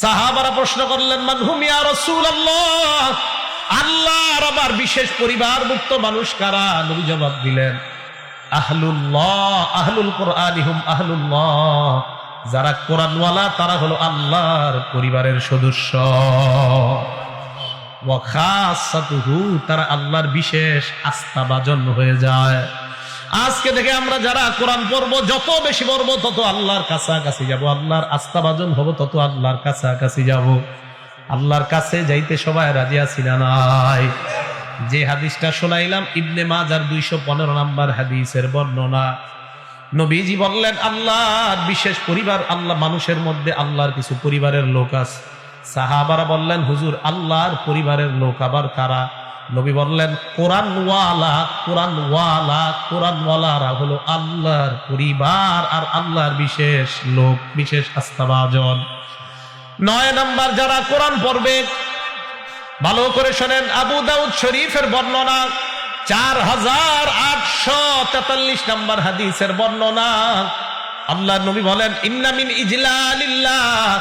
সাহাবারা প্রশ্ন করলেন, মান হুম ইয়া রাসূলুল্লাহ, আল্লাহর আবার বিশেষ পরিবারভুক্ত মানুষ কারা? নবী জবাব দিলেন, আহলুল্লাহ, আহলুল কুরআনি হুম আহলুল্লাহ, যারা কোরআনওয়ালা তারা হলো আল্লাহর পরিবারের সদস্য। ওয়া খাসাতুহু, তারা আল্লাহর বিশেষ আস্থাভাজন হয়ে যায়। আজকে থেকে আমরা যারা কোরআন পড়বো, যত বেশি পড়বো তত আল্লাহর কাছাকাছি যাব, আল্লাহর আস্থাভাজন হব, তত আল্লাহর কাছাকাছি যাব। আল্লাহর কাছে যাইতে সবাই রাজি আছি না নাই? যে হাদিসটা শোনাইলাম ইবনে মাজার 215 নম্বর হাদিসের বর্ণনা। নবীজি বললেন, আল্লাহর বিশেষ পরিবার, আল্লাহ মানুষের মধ্যে আল্লাহর কিছু পরিবারের লোক আছে। সাহাবারা বললেন, হুজুর আল্লাহর পরিবারের লোক আবার কারা? নবী বললেন, কোরআনওয়ালা, কোরআনওয়ালা, কোরআনওয়ালারা হলো আল্লাহর পরিবার আর আল্লাহর বিশেষ লোক, বিশেষ আস্থাভাজন। 9 নম্বর, যারা কোরআন পড়বে, ভালো করে শোনেন, আবু দাউদ শরীফের বর্ণনা, 4843 নম্বর হাদিসের বর্ণনা। আল্লাহর নবী বলেন, ইন্না মিন ইজলালিল্লাহ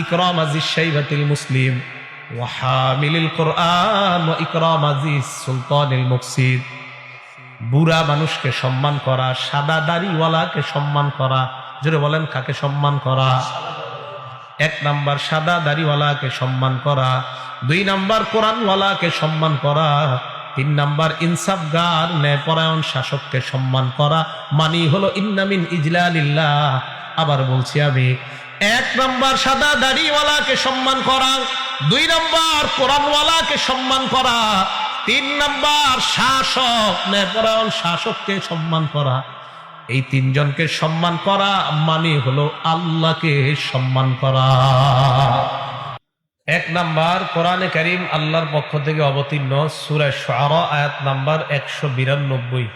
ইকরাম আজিজ শাইবাতিল মুসলিম ওয়া হামিলিল কুরআন ওয়া ইকরাম আজিজ সুলতানিল মুকসিদ। বুড়া মানুষকে সম্মান করা, সাদা দাড়িওয়ালাকে সম্মান করা। জোরে বলেন, কাকে সম্মান করা? 1 নাম্বার সাদা দাড়িওয়ালাকে সম্মান করা, 2 নাম্বার কোরআনওয়ালাকে সম্মান করা, 3 নাম্বার ইনসাফগার ন্যায়পরায়ণ শাসককে সম্মান করা। মানি হলো ইন্না মিন ইজলালিল্লাহ। আবার বলছি আমি, 1 নাম্বার সাদা দাড়িওয়ালাকে সম্মান করা, 2 নাম্বার কোরআনওয়ালাকে সম্মান করা, 3 নাম্বার শাসক ন্যায়পরায়ণ শাসককে সম্মান করা। এই 3 জনকে সম্মান করা মানে হলো আল্লাহকে সম্মান করা। 1 নাম্বার, কোরআনে কারীম আল্লাহর পক্ষ থেকে অবতীর্ণ সূরা শুআরা আয়াত নাম্বার 192।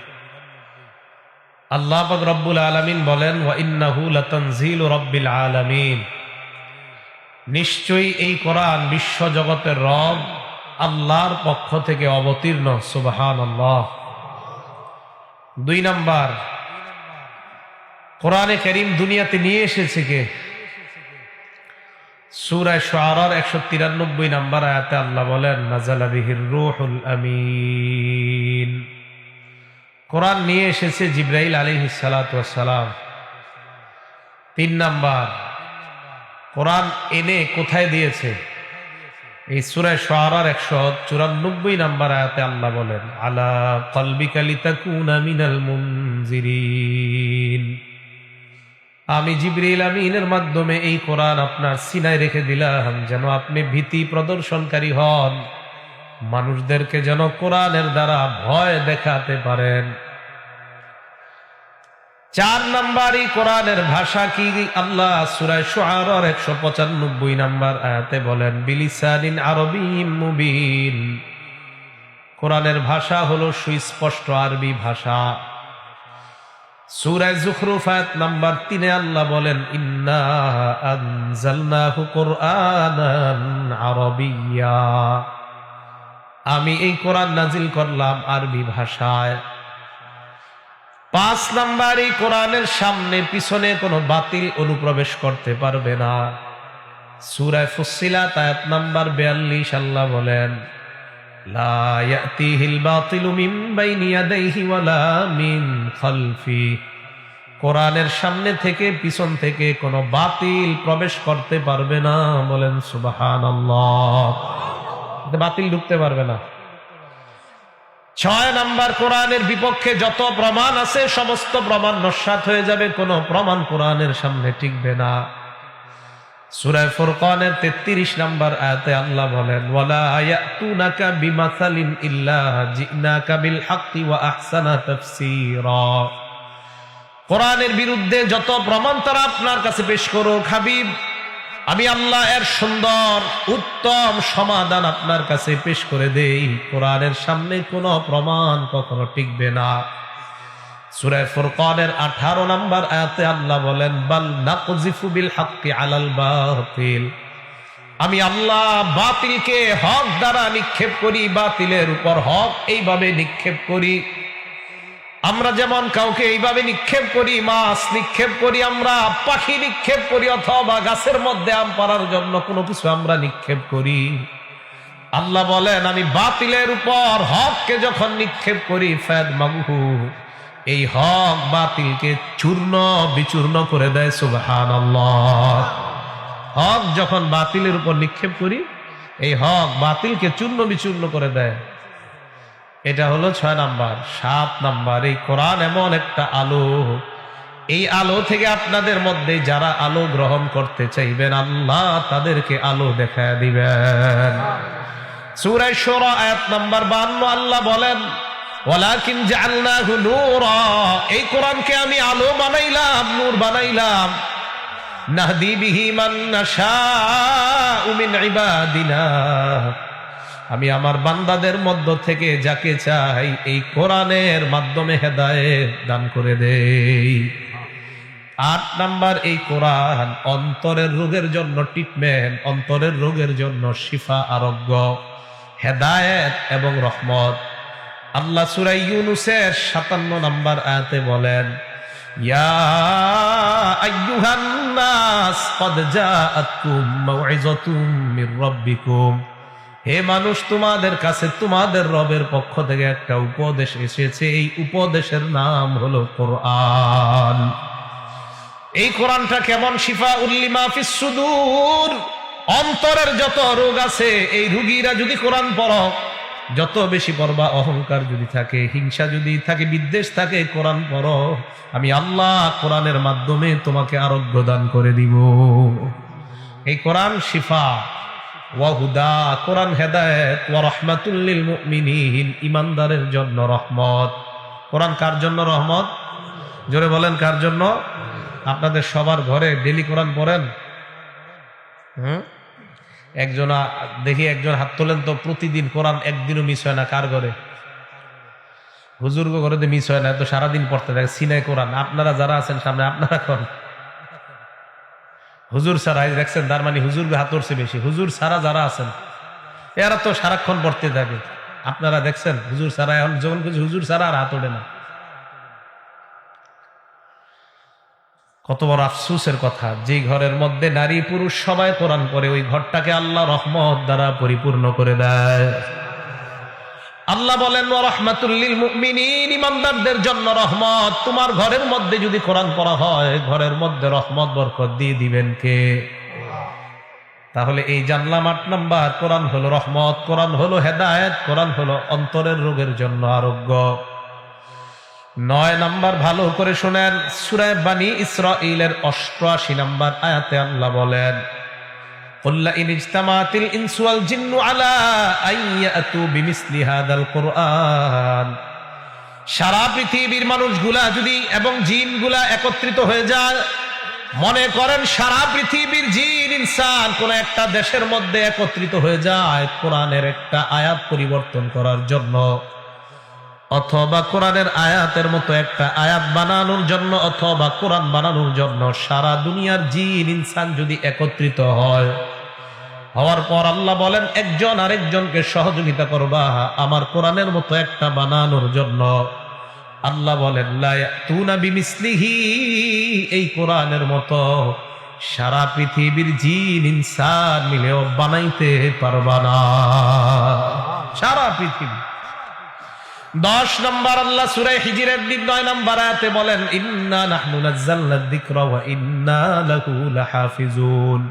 আল্লাহ পাক রব্বুল আলামিন বলেন, ওয়া ইন্নাহু লাতানজিলু রাব্বিল আলামিন, নিশ্চয়ই এই কোরআন বিশ্ব জগতের রব আল্লাহর পক্ষ থেকে অবতীর্ণ। সুবহানাল্লাহ। 2 নাম্বার, কোরআনে কারীম দুনিয়াতে নিয়ে এসেছে কে? সূরা শুআরার 193 নম্বর আয়াতে আল্লাহ বলেন, নাযালা বিহির রূহুল আমিন, কোরআন নিয়ে এসেছে জিবরাইল আলাইহিস সালাতু ওয়াস সালাম। 3 নাম্বার, কোরআন এনে কোথায় দিয়েছে? এই সূরা শুআরার 194 নম্বর আয়াতে আল্লাহ বলেন, আলা কলবিকা লিতাকুনা মিনাল মুনজিরিন, আমি জিবরিল আমিনের মাধ্যমে এই কোরআন আপনার সিনায় রেখে দিলাম যেন আপনি ভীতি প্রদর্শনকারী হন, মানুষদেরকে যেন কোরআনের দ্বারা ভয় দেখাতে পারেন। 4 নাম্বার, এই কোরআনের ভাষা কি? আল্লাহ সূরা শুআরার 195 নম্বর আয়াতে বলেন, বিলিসানিন আরবিয়্যিম মুবিন, কোরআনের ভাষা হলো সুস্পষ্ট আরবি ভাষা। সূরা যুখরুফ আয়াত নাম্বার 3 আল্লাহ বলেন, ইন্না আনজালনাহু কুরআনান আরাবিয়্যা, আমি এই কোরআন নাজিল করলাম আরবি ভাষায়। 5 নাম্বার, এই কোরআনের সামনে পিছনে কোনো বাতিল অনুপ্রবেশ করতে পারবে না। সূরা ফুসসিলাত আয়াত নাম্বার 42 আল্লাহ বলেন, লা ইয়াতিহিল বাতিলু মিন বাইনি ইয়াদাইহি ওয়ালা মিন খালফি, কোরআনের সামনে থেকে পিছন থেকে কোনো বাতিল প্রবেশ করতে পারবে না। বলেন সুবহানাল্লাহ। বাতিল ঢুকতে পারবে না। 6 নাম্বার, কোরআনের বিপক্ষে যত প্রমাণ আছে সমস্ত প্রমাণ নস্যাৎ হয়ে যাবে, কোনো প্রমাণ কোরআনের সামনে টিকবে না। সূরা ফুরকানের 33 নাম্বার আয়াতে আল্লাহ বলেন, ওয়ালা ইয়াতুনাকা বিমাসালিন ইল্লা জিনাকা বিল হাক্কি ওয়া আহসানা তাফসীরা, কোরআনের বিরুদ্ধে যত প্রমাণ তারা আপনার কাছে পেশ করুক হাবিব, আমি আল্লাহ এর সুন্দর উত্তম সমাধান আপনার কাছে পেশ করে দেই, কোরআনের সামনে কোনো প্রমাণ কখনো টিকবে না। সূরা ফুরকানের 18 নম্বর আয়াতে আল্লাহ বলেন, বাল নাকযিফু বিল হাক্কি আলাল বাতিল, আমি আল্লাহ বাতিলকে হক দ্বারা নিক্ষেপ করি, বাতিলের উপর হক এইভাবে নিক্ষেপ করি। আমরা যেমন কাউকে এইভাবে নিক্ষেপ করি, মাছ নিক্ষেপ করি, আমরা পাখি নিক্ষেপ করি, অথবা গাছের মধ্যে আম পাড়ার জন্য কোনো কিছু আমরা নিক্ষেপ করি, আল্লাহ বলেন আমি বাতিলের উপর হককে যখন নিক্ষেপ করি ফাদমাগহু, এই হক বাতিলকে চূর্ণ বিচূর্ণ করে দেয়। সুবহানাল্লাহ। হক যখন বাতিলের উপর নিক্ষেপ করি, এই হক বাতিলকে চূর্ণ বিচূর্ণ করে দেয়। এটা হলো 6 নাম্বার। 7 নাম্বার, এই কোরআন এমন একটা আলো, এই আলো থেকে আপনাদের মধ্যে যারা আলো গ্রহণ করতে চাইবেন আল্লাহ তাদেরকে আলো দেখায় দিবেন। সূরা শুরা আয়াত নাম্বার 52 আল্লাহ বলেন ওয়ালাকিন জাআলনাহু নূরা, এই কোরআনকে আমি আলো বানাইলাম, নূর বানাইলাম। নাহদি বিহি মান নাশাউ মিন ইবাদিনা, আমি আমার বান্দাদের মধ্য থেকে যাকে চাই এই কোরআনের মাধ্যমে হেদায়েত দান করে দেই। 8 নাম্বার, এই কোরআন অন্তরের রোগের জন্য ট্রিটমেন্ট, অন্তরের রোগের জন্য শিফা, আরোগ্য, হেদায়েত এবং রহমত। আল্লাহ সূরা ইউনূসের 57 নাম্বার আয়াতে বলেন ইয়া আইয়ুহান নাস ক্বাদ জাআতকুম মাউইযাতুম মির রাব্বিকুম, হে মানুষ তোমাদের কাছে তোমাদের রবের পক্ষ থেকে একটা উপদেশ এসেছে, এই উপদেশের নাম হলো কোরআন। এই কোরআনটা কেমন? শিফাউল লিমা ফিস সুদূর, অন্তরের যত রোগ আছে এই রোগীরা যদি কোরআন পড়ো, যত বেশি পড়বা, অহংকার যদি থাকে, হিংসা যদি থাকে, বিদ্বেষ থাকে, কোরআন পড়ো, আমি আল্লাহ কোরআনের মাধ্যমে তোমাকে আরোগ্য দান করে দিব। এই কোরআন শিফা ওয়া হুদা, কোরআন হেদায়েত, ওয়া রাহমাতুল লিল মুমিনিন, ঈমানদারের জন্য রহমত। কোরআন কার জন্য রহমত? জোরে বলেন কার জন্য? আপনাদের সবার ঘরে ডেলি কোরআন পড়েন? একজন দেখি, একজন হাত তোলেন তো, প্রতিদিন কোরআন একদিনও মিস হয় না। কার ঘরে? হুজুর ঘরে তো মিস হয় না, তো সারাদিন পড়তে থাকে সিনাই কোরআন। আপনারা যারা আছেন সামনে, আপনারা কোন হুজুর ছাড়া দেখছেন, তার মানে হুজুর হাত উঠছে বেশি। হুজুর ছাড়া যারা আছেন এরা তো সারাক্ষণ পড়তে থাকে। আপনারা দেখছেন হুজুর ছাড়া, এখন যখন কিছু হুজুর ছাড়া আর হাত ওঠে না। কত বড় আফসোসের কথা, যে ঘরের মধ্যে নারী পুরুষ সবাই কোরআন পড়ে, ওই ঘরটাকে আল্লাহ রহমত দ্বারা পরিপূর্ণ করে দেয়। আল্লাহ বলেন ওয়া রাহমাতুল লিল মুমিনিন, ঈমানদারদের জন্য রহমত। তোমার ঘরের মধ্যে যদি কোরআন পড়া হয়, ঘরের মধ্যে রহমত বরকত দিয়ে দিবেন কে? তাহলে এই জানলাম 8 নাম্বার, কোরআন হলো রহমত, কোরআন হলো হেদায়েত, কোরআন হলো অন্তরের রোগের জন্য আরোগ্য। 9 নাম্বার, ভালো করে শুনেন, সূরা বানী ইসরাঈলের 88 নাম্বার আয়াতে আল্লাহ বলেন قل إن اجتمعت الإنس والجن على أن يأتوا بمثل هذا القرآن, সারা পৃথিবীর মানুষগুলা যদি এবং জিনগুলা একত্রিত হয়ে যায়, মনে করেন সারা পৃথিবীর জিন ইনসান কোন একটা দেশের মধ্যে একত্রিত হয়ে যায় কোরআনের একটা আয়াত পরিবর্তন করার জন্য, অথবা কোরআনের আয়াতের মতো একটা আয়াত বানানোর জন্য, অথবা কোরআন বানানোর জন্য সারা দুনিয়ার জিন ইনসান যদি একত্রিত হয়, হওয়ার পর আল্লাহ বলেন একজন আরেকজনকে সহযোগিতা করবা আমার কোরআনের মতো একটা বানানোর জন্য, আল্লাহ বলেন লা ইয়াতুনা বিমিসলিহি, এই কোরআনের মতো সারা পৃথিবীর জিন ইনসান মিলেও বানাইতে পারবা না, সারা পৃথিবী। 10 নম্বর, আল্লাহ সূরা হিজরের 9 নম্বর আয়াতে বলেন ইন্না নাহনু নাযালনা যিকরা ওয়া ইন্না লাহু লাহাফিজুন,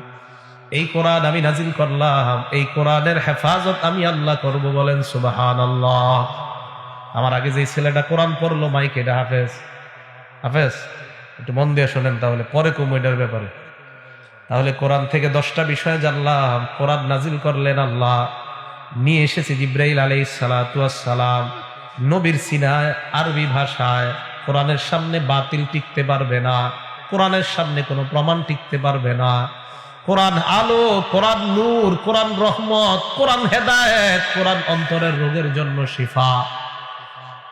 এই কোরআন আমি নাজিল করলাম, এই কোরআনের হেফাজত আমি আল্লাহ করব। বলেন সুবহানাল্লাহ। আমার আগে যে ছেলেটা কোরআন পড়লো মাইকে, এটা হাফেজ। হাফেজ একটু মন দিয়ে শোনেন, তাহলে পরে কম এটার ব্যাপারে। তাহলে কোরআন থেকে 10টা বিষয় জানলাম। কোরআন নাজিল করলেন আল্লাহ, নিয়ে এসেছে জিবরাইল আলাইহিস সালাতু ওয়াস সালাম, নবীর সিনায় আরবি ভাষায়। কোরআনের সামনে বাতিল টিকতে পারবে না, কোরআনের সামনে কোনো প্রমাণ টিকতে পারবে না। কোরআন আলো, কোরআন নূর, কোরআন রহমত, কোরআন হেদায়েত, কোরআন অন্তরের রোগের জন্য শিফা।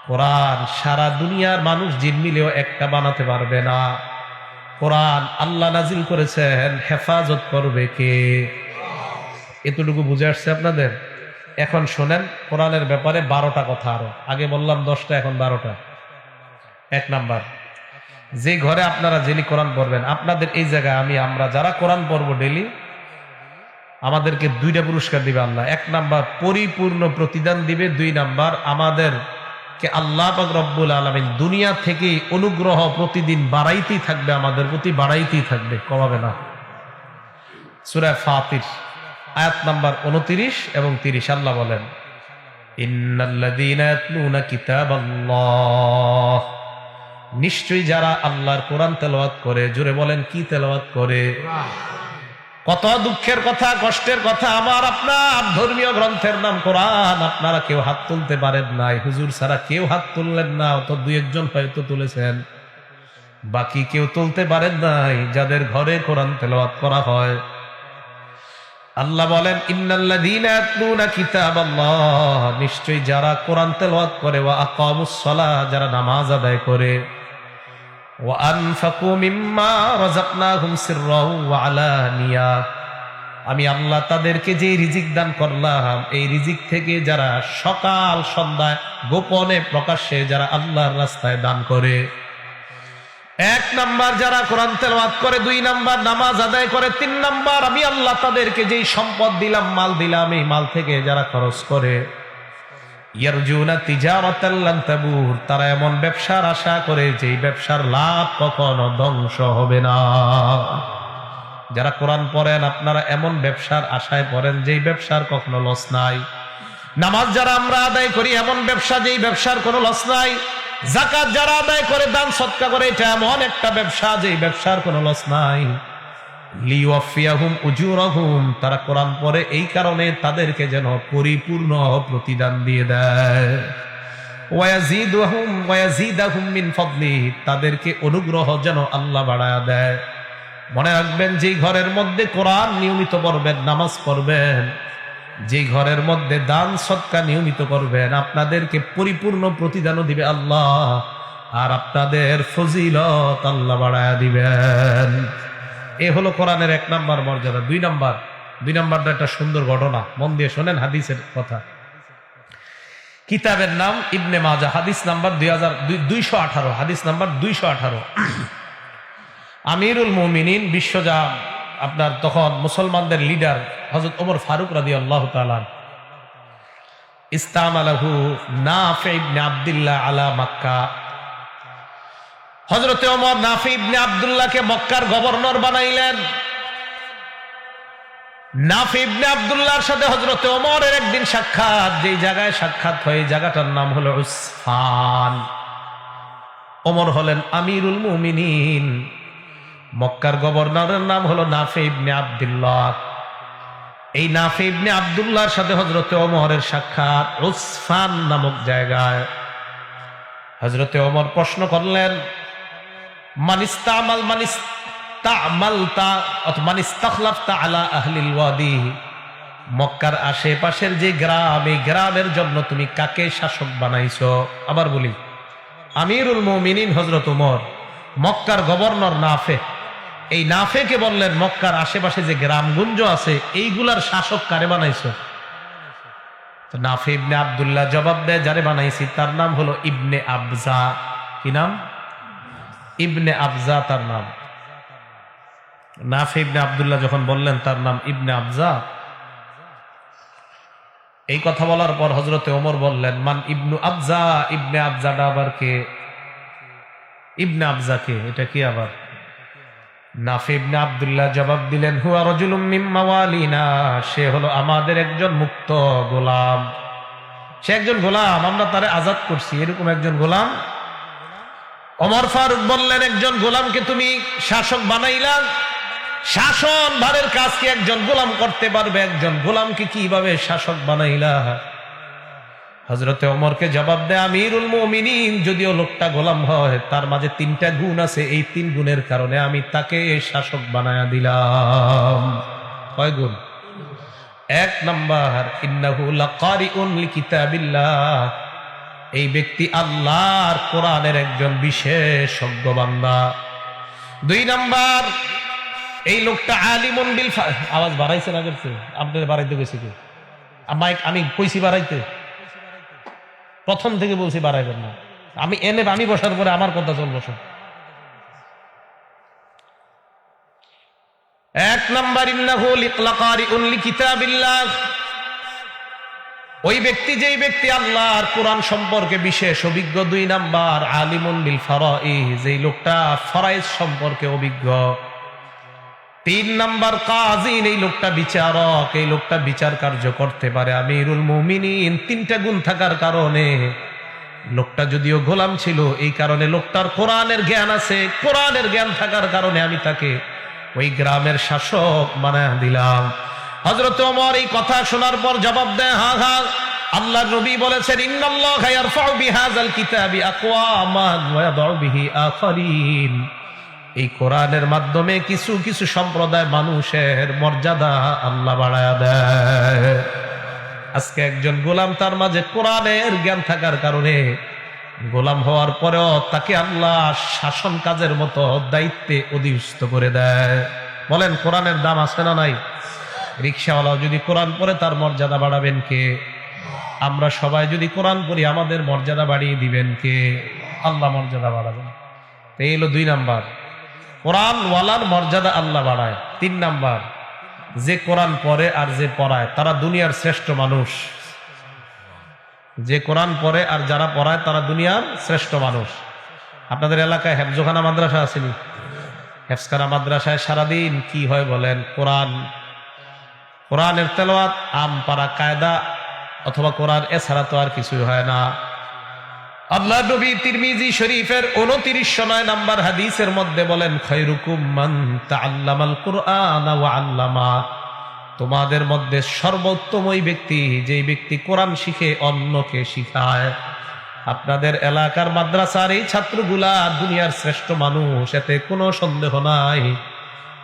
কোরআন সারা দুনিয়ার মানুষ জিন মিলেও একটা বানাতে পারবে না। কোরআন আল্লাহ নাজিল করেছেন, হেফাজত করবে কে? এতটুকু বুঝে আসছে আপনাদের? এখন শোনেন কোরআনের ব্যাপারে 12টা কথা, আরো আগে বললাম 10টা, এখন 12টা। এক নাম্বার, যে ঘরে আপনারা ডেলি কোরআন পড়বেন, আপনাদের এই জায়গায় আমরা যারা কোরআন পড়ব ডেলি, আমাদেরকে 2টা পুরস্কার দিবে আল্লাহ। এক নাম্বার পরিপূর্ণ প্রতিদান দিবে, 2 নাম্বার আমাদেরকে আল্লাহ পাক রব্বুল আলামিন দুনিয়া থেকে অনুগ্রহ প্রতিদিন বাড়াইতেই থাকবে, আমাদের প্রতি বাড়াইতেই থাকবে, কমাবে না। সূরা ফাতির আয়াত নাম্বার 29 এবং 30 আল্লাহ বলেন, ইন্নাল্লাযীনা ইয়াতলুনা কিতাবাল্লাহ, নিশ্চয়ই যারা আল্লাহর কোরআন তেলাওয়াত করে, জোরে বলেন কি তেলাওয়াত করে। কত দুঃখের কথা, কষ্টের কথা, আমার আপনার ধর্মীয় গ্রন্থের নাম কোরআন, আপনারা কেউ হাত তুলতে পারেন নাই, হুজুর ছাড়া কেউ হাত তুললেন না, অত 2-1 হয়তো তুলেছেন, বাকি কেউ তুলতে পারেন নাই যাদের ঘরে কোরআন তেলাওয়াত করা হয়। আল্লাহ বলেন, ইন্নাল্লাযীনা ইয়াতলুনা কিতাবাল্লাহ, নিশ্চয়ই যারা কোরআন তেলাওয়াত করে, ওয়া আকামুস সালাহ, যারা নামাজ আদায় করে, ওয়া আনফাকু মিম্মা রাযাকনাহুম সিররাও ওয়া আলানিয়া, আমি আল্লাহ তাদেরকে যে রিজিক দান করলাম, এই রিজিক থেকে যারা সকাল সন্ধ্যায় গোপনে প্রকাশ্যে যারা আল্লাহর রাস্তায় দান করে, 1 নাম্বার যারা কোরআন তেলাওয়াত করে, 2 নাম্বার নামাজ আদায় করে, 3 নাম্বার আমি আল্লাহ তাদেরকে যেই সম্পদ দিলাম, মাল দিলাম, এই মাল থেকে যারা খরচ করে, ইয়ারজুনা তিজারাতাল লান তাবুর, তারা এমন ব্যবসার আশা করে যেই ব্যবসার লাভ কখনো ধ্বংস হবে না। যারা কোরআন পড়েন আপনারা এমন ব্যবসার আশায় পড়েন যেই ব্যবসার কখনো লস নাই। নামাজ যারা আমরা আদায় করি এমন ব্যবসা যেই ব্যবসার কোনো লস নাই। যাকাত যারা আদায় করে, দান সদকা করে, এটা এমন একটা ব্যবসা যেই ব্যবসার কোনো লস নাই। লিওয়াফিয়াহুম উজুরাহুম, তারা কোরআন পড়ে এই কারণে তাদেরকে যেন পরিপূর্ণ প্রতিদান দিয়ে দেয়। ওয়ায়াজিদাহুম মিন ফাদলি, তাদেরকে অনুগ্রহ যেন আল্লাহ বাড়ায়া দেয়। মনে রাখবেন, যেই ঘরের মধ্যে কোরআন নিয়মিত পড়বেন, নামাজ পড়বেন, যেই ঘরের মধ্যে দান সদকা নিয়মিত করবেন, আপনাদেরকে পরিপূর্ণ প্রতিদানও দিবে আল্লাহ, আর আপনাদের ফজিলত আল্লাহ বাড়ায়া দিবেন। এ হলো কোরআনের 1 নাম্বার মর্যাদা। 2 নাম্বারটা একটা সুন্দর ঘটনা, মন দিয়ে শোনেন হাদিসের কথা। কিতাবের নাম ইবনে মাজাহ, হাদিস নাম্বার 218, হাদিস নাম্বার 218। আমিরুল মুমিনিন, বিশ্বজা আপনার তখন মুসলমানদের লিডার হযরত ওমর ফারুক রাদিয়াল্লাহু তাআলা, ইস্তামালাহু নাফি ইবনে আব্দুল্লাহ আলা মক্কা, হযরতে ওমর নাফি ইবনে আব্দুল্লাহকে মক্কার গভর্নর বানাইলেন। নাফি ইবনে আব্দুল্লাহর সাথে হযরতে ওমরের একদিন সাক্ষাৎ, যেই জায়গায় সাক্ষাৎ হয় জায়গাটার নাম হলো উসফান। ওমর হলেন আমিরুল মুমিনিন, মক্কার গভর্নরের নাম হলো নাফি ইবনে আব্দুল্লাহ। এই নাফি ইবনে আব্দুল্লাহর সাথে হযরতে ওমরের সাক্ষাৎ উসফান নামক জায়গায়। হযরতে ওমর প্রশ্ন করলেন, মক্কার আশেপাশের যে গ্রাম, এই গ্রামের জন্য তুমি কাকে শাসক বানাইছো? আবার বলি, আমিরুল মুমিনিন হযরত ওমর, মক্কার গভর্নর নাফে, এই নাফেকে বললেন মক্কার আশেপাশে যে গ্রামগুঞ্জ আছে এইগুলার শাসক কারে বানাইছো? নাফি ইবনে আব্দুল্লাহ জবাব দেয়, যারে বানাইছি তার নাম হলো ইবনে আবজা। কি নাম? ইবনে আবজা তার নাম। নাফি ইবনে আব্দুল্লাহ যখন বললেন তার নাম ইবনে আবজা, এই কথা বলার পর হযরতে ওমর বললেন, মান ইবনু আবজা, ইবনে আবজাটা আবার কে? ইবনে আবজা কে? এটা কি আবার? নাফি ইবনে আব্দুল্লাহ জবাব দিলেন, হুয়া রাজুলুম মিন মাওয়ালিনা, সে হলো আমাদের একজন মুক্ত গোলাম, সে একজন গোলাম, আমরা তারে আজাদ করছি, এরকম একজন গোলাম। ওমর ফারুক বললেন, একজন গোলামকে তুমি শাসক বানাইলা, শাসন ভারের কাজ কি একজন গোলাম করতে পারবে? একজন গোলামকে কিভাবে শাসক বানাইলা? হযরতে ওমরকে জবাব দেয়, আমিরুল মুমিনিন, যদিও লোকটা গোলাম হয়, তার মাঝে 3টা গুণ আছে, এই 3 গুণের কারণে আমি তাকে শাসক বানায়া দিলাম। কয় গুণ? 1 নাম্বার, ইন্নাহু লাকারিউন লিকিতাবিল্লাহ, এই ব্যক্তি আল্লাহর কোরআনের একজন বিশেষজ্ঞ বান্দা। 2 নাম্বার, এই লোকটা আলিমুন বিল, আওয়াজ বাড়াইছে না করছে? আপনাদের বাড়াইতে গেছে কি? আমি কইছি বাড়াইতে? প্রথম থেকে বলছি বাড়াইবেন না, আমি বসার পরে আমার কথা চলবো সব। 1 নাম্বার, ইন্নাহু লিকারিউন লিকিতাবিল্লাহ, ওই ব্যক্তি যেই ব্যক্তি আল্লাহর কোরআন সম্পর্কে বিশেষ অভিজ্ঞ। 2 নাম্বার, আলিমুন বিল ফারাইজ, যেই লোকটা ফরাইজ সম্পর্কে অভিজ্ঞ। 3 নাম্বার, কাযীন, এই লোকটা বিচারক, এই লোকটা বিচার কার্য করতে পারে। আমিরুল মুমিনিন, 3টা গুণ থাকার কারণে লোকটা যদিও গোলাম ছিল, এই কারণে লোকটার কোরআনের জ্ঞান আছে। কোরআনের জ্ঞান থাকার কারণে আমি তাকে ওই গ্রামের শাসক বানায় দিলাম। হযরত ওমর এই কথা শোনার পর জবাব দেয়, হ্যাঁ হ্যাঁ, আল্লাহর নবী বলেছেন, ইন্নাল্লাহা ইয়ারফাউ বিহাযাল কিতাবি আকওয়ামান ওয়া ইয়াদউ বিহি আখারিন, এই কোরআনের মাধ্যমে কিছু কিছু সম্প্রদায় মানুষের মর্যাদা আল্লাহ বাড়ায়া দেয়। আজকে একজন গোলাম, তার মাঝে কোরআনের জ্ঞান থাকার কারণে গোলাম হওয়ার পরেও তাকে আল্লাহ শাসন কাজের মতো দায়িত্বে অধিষ্ঠিত করে দেয়। বলেন কোরআনের দাম আছে না নাই? রিকশাওয়ালাও যদি কোরআন পড়ে তার মর্যাদা বাড়াবেন কে? আমরা সবাই যদি কোরআন পড়ি আমাদের মর্যাদা বাড়িয়ে দিবেন কে? আল্লাহ মর্যাদা বাড়াবেন। এই হলো 2 নাম্বার, কোরআন ওয়ালার মর্যাদা আল্লাহ বাড়ায়। 3 নাম্বার, যে কোরআন পড়ে আর যে পড়ায় তারা দুনিয়ার শ্রেষ্ঠ মানুষ। যে কোরআন পড়ে আর যারা পড়ায় তারা দুনিয়ার শ্রেষ্ঠ মানুষ। আপনাদের এলাকায় হেফজখানা মাদ্রাসা আসেনি? হেফজখানা মাদ্রাসায় সারাদিন কি হয় বলেন? কোরআনের তেলাওয়াত, আম পারা কায়দা, অথবা কোরআন এছাড়া তো আর কিছুই হয় না। আল্লাহ নবী তিরমিজি শরীফের 2909 নাম্বার হাদিসের মধ্যে বলেন, খায়রুকুম মান তাআল্লামাল কুরআন ওয়া আল্লামা, তোমাদের মধ্যে সর্বোত্তম ওই ব্যক্তি যেই ব্যক্তি কোরআন শিখে অন্যকে শিখায়। আপনাদের এলাকার মাদ্রাসার এই ছাত্রগুলা দুনিয়ার শ্রেষ্ঠ মানুষ, এতে কোনো সন্দেহ নাই।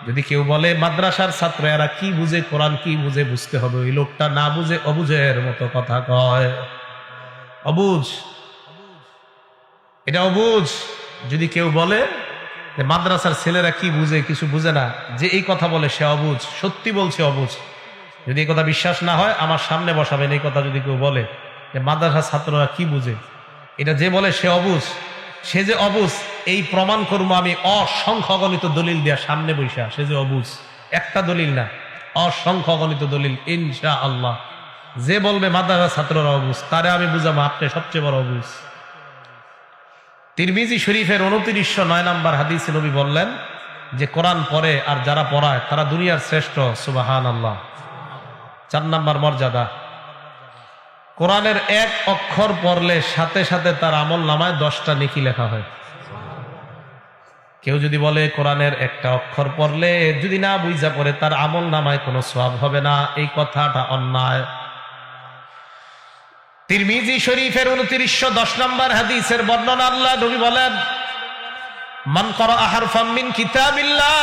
যদি কেউ বলে মাদ্রাসার ছাত্র এরা কি বুঝে, কোরআন কি বুঝে, বুঝতে হবে ওই লোকটা না বুঝে অবুঝের মতো কথা কয়। অবুঝ, এটা অবুঝ। যদি কেউ বলে মাদ্রাসার ছেলেরা কি বুঝে, কিছু বুঝে না, যে এই কথা বলে সে অবুঝ, সত্যি বলছে অবুঝ। যদি এই কথা বিশ্বাস না হয় আমার সামনে বসাবেন। এই কথা যদি কেউ বলে যে মাদ্রাসার ছাত্ররা কি বুঝে, এটা যে বলে সে অবুঝ। সে যে অবুঝ এই প্রমাণ করবো আমি অসংখ্য অগণিত দলিল দেয়া সামনে বৈশা। সে যে অবুঝ, একটা দলিল না, অসংখ্য অগণিত দলিল ইনশাআল্লাহ। যে বলবে মাদ্রাসার ছাত্ররা অবুঝ, তারে আমি বুঝাবো আপনি সবচেয়ে বড় অবুঝ। তিরমিজি শরীফের 2909 নাম্বার হাদিসে নবী বললেন যে কোরআন পড়ে আর যারা পড়ায় তারা দুনিয়ার শ্রেষ্ঠ। সুবহানাল্লাহ। 4 নাম্বার মর্যাদা, কোরআনের 1 অক্ষর পড়লে সাথে সাথে তার আমল নামায় 10টা নেকি লেখা হয়। কেউ যদি বলে কোরআনের একটা অক্ষর পড়লে যদি না বুঝা পড়ে তার আমল নামায় কোনো সওয়াব হবে না, এই কথাটা অন্যায়। তিরমিজি শরীফের 2910 নাম্বার হাদিসের বর্ণনা, আল্লাহ নবী বলেন, মান ক্বারাআ হারফাম মিন কিতাবিল্লাহ,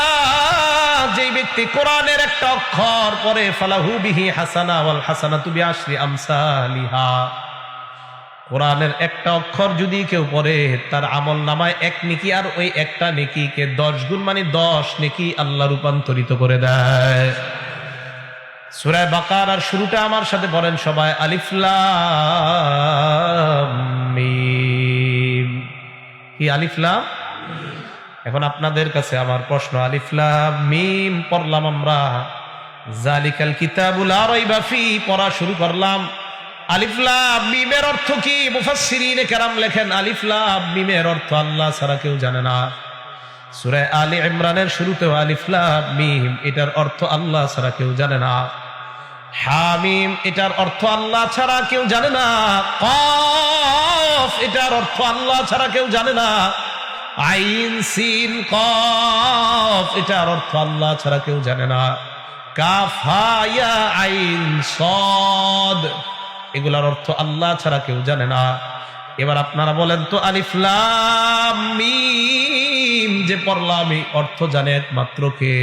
যেই ব্যক্তি কোরআনের একটা অক্ষর পড়ে, ফালাহু বিহি হাসানা ওয়াল হাসানাতু বিআশরি আমসালিহা, কোরআনের একটা অক্ষর যদি কেউ পড়ে তার আমল নামায় 1 নেকি, আর ওই একটা নেকিকে 10 গুণ মানে 10 নেকি আল্লাহ রূপান্তরিত করে দেয়। সূরা বাকারার শুরুটা আমার সাথে পড়েন সবাই, আলিফ লাম মিম। কি আলিফ লাম? এখন আপনাদের কাছে আমার প্রশ্ন, আলিফ লাম মিম পড়লাম আমরা, যালিকাল কিতাবু লা রাইবা ফি পড়া শুরু করলাম। আলিফ লাম মিমের অর্থ কি? মুফাসসিরিনে কেরাম লেখেন আলিফ লাম মিমের অর্থ আল্লাহ ছাড়া কেউ জানে না। সূরা আলে ইমরানের শুরুতেও আলিফ লাম মিম, এটার অর্থ আল্লাহ ছাড়া কেউ জানে না। হামিম, এটার অর্থ আল্লাহ ছাড়া কেউ জানে না। কফ, এটার অর্থ আল্লাহ ছাড়া কেউ জানে না। আইন সিন কফ, এটার অর্থ আল্লাহ ছাড়া কেউ জানে না। কাফ হা ইয়া আইন সাদ, এগুলার অর্থ আল্লাহ ছাড়া কেউ জানে না। এবার আপনারা বলেন তো, আলিফ লাম মিম যে পড়লাম এই অর্থ জানে একমাত্র কে?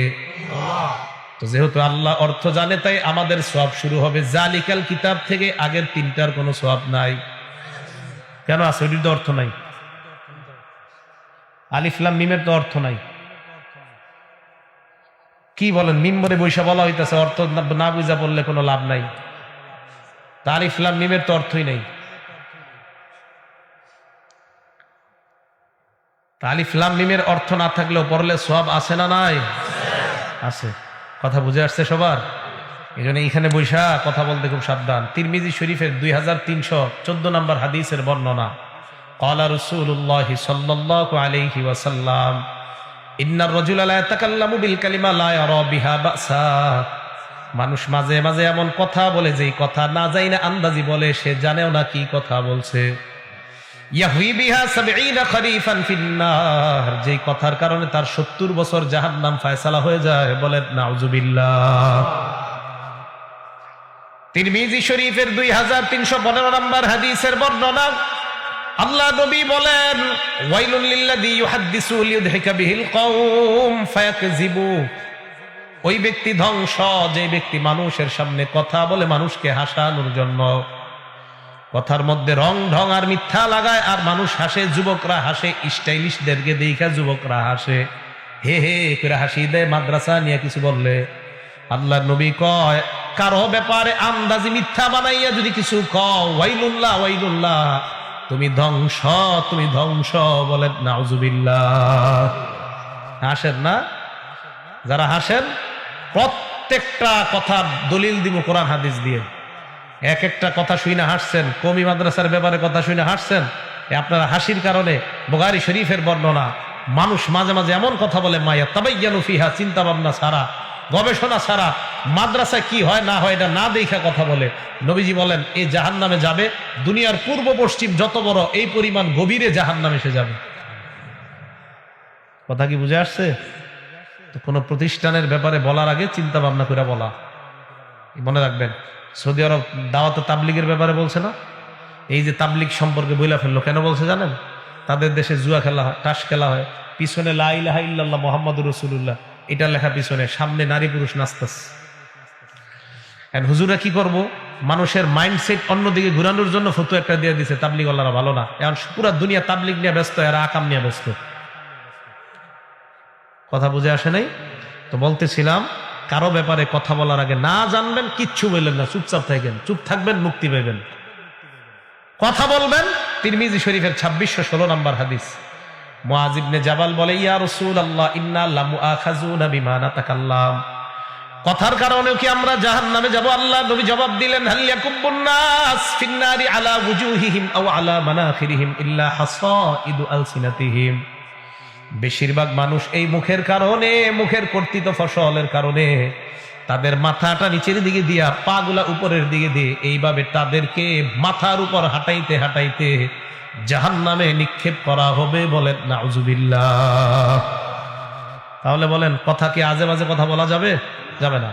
আল্লাহ। তো যেহেতু আল্লাহ অর্থ জানে, তাই আমাদের সওয়াব শুরু হবে জালিকাল কিতাব থেকে। আগের 3টার কোনো সওয়াব নাই। কেন আছে? ওইটির তো অর্থ নাই। আলিফ লাম মিমের তো অর্থ নাই। কি বলেন? মিম বলে বৈশা বলা হইতেছে, অর্থ না বুঝা বললে কোনো লাভ নাই। তা আলিফ লাম মিমের তো অর্থই নাই। আলিফ লাম মিমের অর্থ না থাকলেও পড়লে সওয়াব আছে না নাই? আছে। কথা বুঝে আসছে সবার? এই জন্য এইখানে বৈশা কথা বলতে খুব সাবধান। তিরমিজি শরীফের 2314 নম্বর হাদিসের বর্ণনা, ক্বালা রাসূলুল্লাহ সাল্লাল্লাহু আলাইহি ওয়াসাল্লাম ইন্নার রাজুলা লা ইয়াতাকাল্লামু বিল কালিমা লা ইয়ারা বিহা বাসা। মানুষ মাঝে মাঝে এমন কথা বলে যেই কথা না যাই না আন্দাজি বলে, সে জানেও না কি কথা বলছে। ইয়াহউই বিহা 70 খরিফান ফিন্নার, যেই কথার কারণে তার 70 বছর জাহান্নাম ফায়সালা হয়ে যায়। বলেন নাউজুবিল্লাহ। তিরমিজি শরীফের 2315 নম্বর হাদিসের বর্ণনা, আল্লাহ নবী বলেন ওয়াইলুল লিল্লাযী ইউহাদ্দিসু লিইউদহিকা বিহিল কওম ফায়াকযিবু। ওই ব্যক্তি ধ্বংস যে ব্যক্তি মানুষের সামনে কথা বলে মানুষকে হাসানোর জন্য, কথার মধ্যে রং ঢং আর মিথ্যা লাগায়, আর মানুষ হাসে, যুবকরা হাসে, স্টাইলিশদেরকে দেখা যুবকরা হাসে, হে হে করে হাসি দেয় মাদ্রাসা নিয়ে কিছু বললে। আল্লাহ নবী কয় কারো ব্যাপারে আন্দাজি মিথ্যা বানাইয়া যদি কিছু কও, ওয়াইলুল্লাহ ওয়াইলুল্লাহ, তুমি ধ্বংস, তুমি ধ্বংস। বলেন নাউজুবিল্লাহ। হাসেন না? যারা হাসেন প্রত্যেকটা কথার দলিল দিব কোরআন হাদিস দিয়ে। এক একটা কথা শুনে হাসছেন, কমি মাদ্রাসার ব্যাপারে কথা শুনে হাসছেন, আপনারা হাসির কারণে বুখারী শরীফের বর্ণনা, মানুষ মাঝে মাঝে এমন কথা বলে মায়া তাবায়্যানু ফিহা, চিন্তা ভাবনা ছাড়া, গবেষণা ছাড়া মাদ্রাসায় কি হয় না হয় এটা না দেখা কথা বলে। নবীজি বলেন এই জাহান্নামে যাবে, দুনিয়ার পূর্ব পশ্চিম যত বড় এই পরিমাণ গভীরে জাহান্নামে এসে যাবে। কথা কি বুঝে আসছে? তো কোনো প্রতিষ্ঠানের ব্যাপারে বলার আগে চিন্তা ভাবনা করে বলা। মনে রাখবেন, সৌদি আরব দাওয়াত তাবলিগের ব্যাপারে বলছে না, এই যে তাবলিগ সম্পর্কে বইলা ফেললো, কেন বলছে জানেন? তাদের দেশে জুয়া খেলা হয়, তাস খেলা হয়, পিছনে লা ইলাহা ইল্লাল্লাহ মুহাম্মাদুর রাসূলুল্লাহ এটা লেখা, পিছনে, সামনে নারী পুরুষ নাচতেছে। এখন হুজুরা কি করব? মানুষের মাইন্ডসেট অন্যদিকে ঘুরানোর জন্য ফতোয়া একটা দিয়ে দিছে তাবলিগওয়ালারা ভালো না। এখন পুরো দুনিয়া তাবলিগ নিয়ে ব্যস্ত, এরা আকাম নিয়ে ব্যস্ত। কথা বুঝে আসে নাই? তো বলতেছিলাম, কারো ব্যাপারে কথা বলার আগে না জানবেন কিচ্ছু বললেন না, চুপচাপ থাকবেন, চুপ থাকবেন, মুক্তি পাইবেন। কথা বলবেন। তিরমিজি শরীফের 2616 নম্বর হাদিস, মুআয ইবনে জাবাল বলে ইয়া রাসূলুল্লাহ ইন্না লামুআখাযুনা বিমা নাতাকাল্লাম, কথার কারণে কি আমরা জাহান্নামে যাব? আল্লাহ নবী জবাব দিলেন হাল ইয়াকুব্বুন নাস ফিন্নারি আলা ওয়ুজুহিহিম আও আলা মানাখিরিহিম ইল্লা হাসাইদু আলসিনাতিহিম। বেশিরভাগ মানুষ এই মুখের কারণে, মুখের কর্তৃত ফসলের কারণে তাদের মাথাটা নিচের দিকে দিয়া, পাগুলা উপরের দিকে দিয়ে, এইভাবে তাদেরকে মাথার উপর হাঁটাইতে হাঁটাইতে জাহান্নামে নিক্ষেপ করা হবে। বলেন নাউজুবিল্লাহ। তাহলে বলেন কথা কি আজে বাজে কথা বলা যাবে? যাবে না।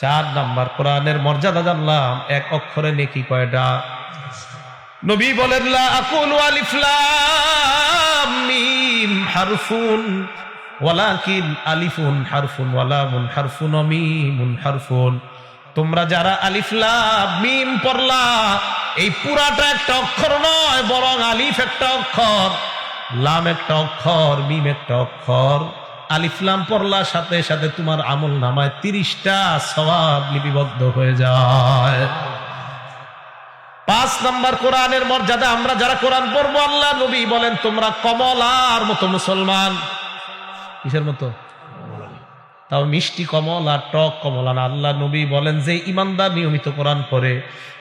4 নাম্বার, কোরআনের মর্যাদা জানলাম, এক অক্ষরে নেকি কয়টা? নবী বলেন লা আকুলু আলিফ লাম মিম হারফুন ওয়ালাকিন আলিফুন হারফুন ওয়া লামুন হারফুন ওয়া মিমুন হারফুন। তোমরা যারা আলিফ লাম মিম পড়লা, এই পুরাটা একটা অক্ষর নয়, বরং আলিফ একটা অক্ষর, লাম একটা অক্ষর, মিম একটা অক্ষর। আলিফ লাম পড়লার সাথে সাথে তোমার আমল নামায় 30টা সওয়াব লিপিবদ্ধ হয়ে যায়। 5 নাম্বার, কোরআনের মর্যাদা, আমরা যারা কোরআন পড়বো, আল্লাহ নবী বলেন তোমরা কমলার মতো মুসলমান। কিসের মতো? তাও মিষ্টি কমলা, টক কমলা না। আল্লাহ নবী বলেন যে ইমানদার নিয়মিত কোরআন পড়ে,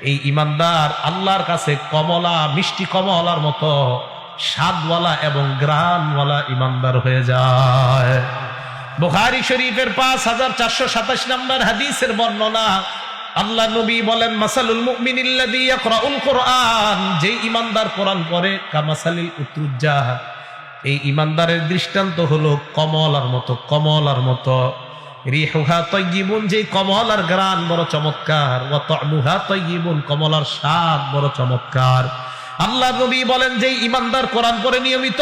এই ইমানদার আল্লাহর কাছে কমলা, মিষ্টি কমলার মতো স্বাদওয়ালা এবং গ্রানওয়ালা ইমানদার হয়ে যায়। বুখারী শরীফের 5427 নম্বর হাদিসের বর্ণনা, আল্লাহ নবী বলেন মাসালুল মুমিনিল্লাযী ইয়াকরাউল কুরআন, যে ইমানদার কোরআন পড়ে, কামাসালিল উতুজ্জাহ, এই ইমানদারের দৃষ্টান্ত হলো কমলার মতো, কমলার মতো। রিহুহা তাইয়িবুন, যে কমলার ঘ্রাণ বড় চমৎকার, ওয়া তা'মুহা তাইয়িবুন, কমলার স্বাদ বড় চমৎকার। আল্লাহ নবী বলেন যে ইমানদার কোরআন পড়ে নিয়মিত,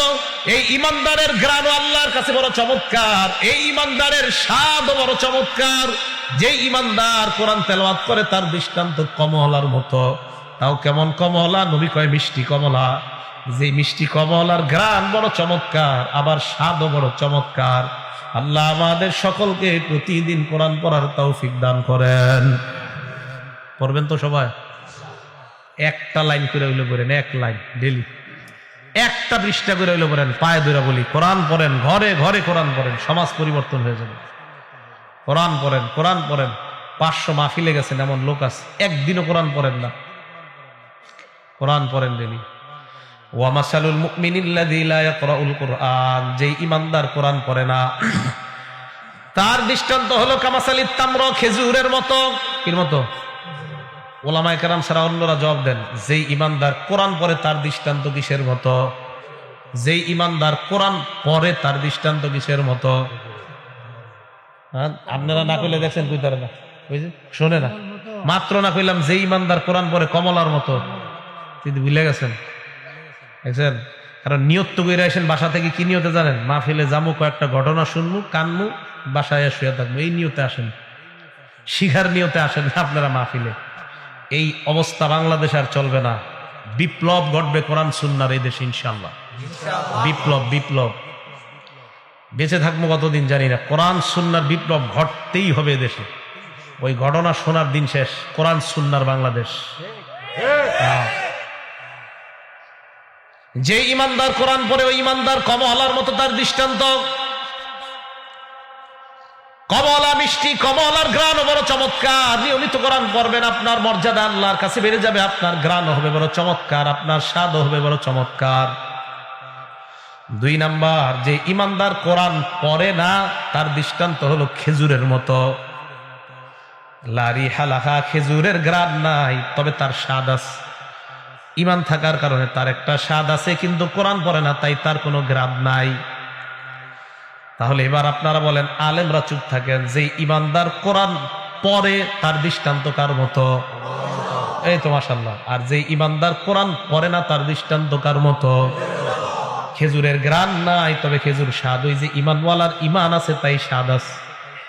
এই ইমানদারের ঘ্রাণও আল্লাহর কাছে বড় চমৎকার, এই ইমানদারের স্বাদও বড় চমৎকার। যে ইমানদার কোরআন তেলাওয়াত করে তার দৃষ্টান্ত কমলার মতো। তাও কেমন কমলা? নবী কয় মিষ্টি কমলা। যে মিষ্টি কমলার ঘ্রাণ বড় চমৎকার, আবার স্বাদও বড় চমৎকার। আল্লাহ আমাদের সকলকে প্রতিদিন কোরআন পড়ার তৌফিক দান করেন। পড়বেন তো সবাই? একটা লাইন করে হইলে পড়েন, এক লাইন ডেলি। একটা পৃষ্ঠা করে হইলে পড়েন, পায়ে ধরে বলি কোরআন পড়েন, ঘরে ঘরে কোরআন পড়েন, সমাজ পরিবর্তন হয়ে যাবে। কোরআন পড়েন, কোরআন পড়েন। 500 মাহফিলে গেছেন এমন লোক আছে একদিনও কোরআন পড়েন না। কোরআন পড়েন ডেলি। ওয়া মাসালুল মুমিনিল্লাযী লা ইয়াকরাউল কুরআন, যে ঈমানদার কোরআন পড়ে না তার দৃষ্টান্ত হলো কামাসালিত তামর, খেজুরের মতো। কির মতো? ওলামায়ে কেরাম ছাড়া অন্যরা জবাব দেন। যেই ঈমানদার কোরআন পড়ে তার দৃষ্টান্ত কিসের মতো? যেই ঈমানদার কোরআন পড়ে তার দৃষ্টান্ত কিসের মতো? আপনারা না কইলে দেখছেন কইতারে না, শোনে না। মাত্র না কইলাম যে ঈমানদার কোরআন পড়ে কমলার মতো, কিন্তু ভুলে গেছেন দেখছেন। কারণ নিয়ত তো কইরা আসেন বাসা থেকে, কি নিয়তে জানেন? মাহফিলে যামু, কয়েকটা ঘটনা শুনবো, কানমু, বাসায় শুয়ে থাকবো, এই নিয়তে আসেন। শিখার নিয়তে আসেন না আপনারা মাহফিলে। এই অবস্থা বাংলাদেশ আর চলবে না। বিপ্লব ঘটবে কোরআন সুন্নাহর এই দেশে ইনশাআল্লাহ। বিপ্লব, বিপ্লব। বেঁচে থাকবো কতদিন জানি না, কোরআন সুন্নাহর বিপ্লব ঘটতেই হবে দেশে। ওই ঘটনা শোনার দিন শেষ। কোরআন সুন্নাহর বাংলাদেশ। যে ঈমানদার কোরআন পড়ে ওই ঈমানদার কমলার মতো, তার দৃষ্টান্ত। কমলা মিষ্টি, কমলার ঘ্রাণ বড় চমৎকার। নিয়মিত কোরআন পড়বেন, আপনার মর্যাদা আল্লাহর কাছে বেড়ে যাবে, আপনার ঘ্রাণ হবে বড় চমৎকার, আপনার স্বাদ হবে বড় চমৎকার। 2 নাম্বার, যে ঈমানদার কোরআন পড়ে না তার দৃষ্টান্ত হলো খেজুরের মতো। লারি হালাহা, খেজুরের ঘ্রাণ নাই, তবে তার স্বাদ আছে। ঈমান থাকার কারণে তার একটা স্বাদ আছে, কিন্তু কোরআন পড়ে না তাই তার কোনো ঘ্রাণ নাই। তাহলে এবার আপনারা বলেন, আলেমরা চুপ থাকেন, যে ঈমানদার কোরআন পড়ে তার দৃষ্টান্ত কার মতো? এই তো মাশাআল্লাহ। আর যে ঈমানদার কোরআন পড়ে না তার দৃষ্টান্ত কার মতো? খেজুরের ঘ্রাণ নাই, তবে খেজুর স্বাদ। ওই যে ঈমানওয়ালার ঈমান আছে তাই স্বাদ আছে,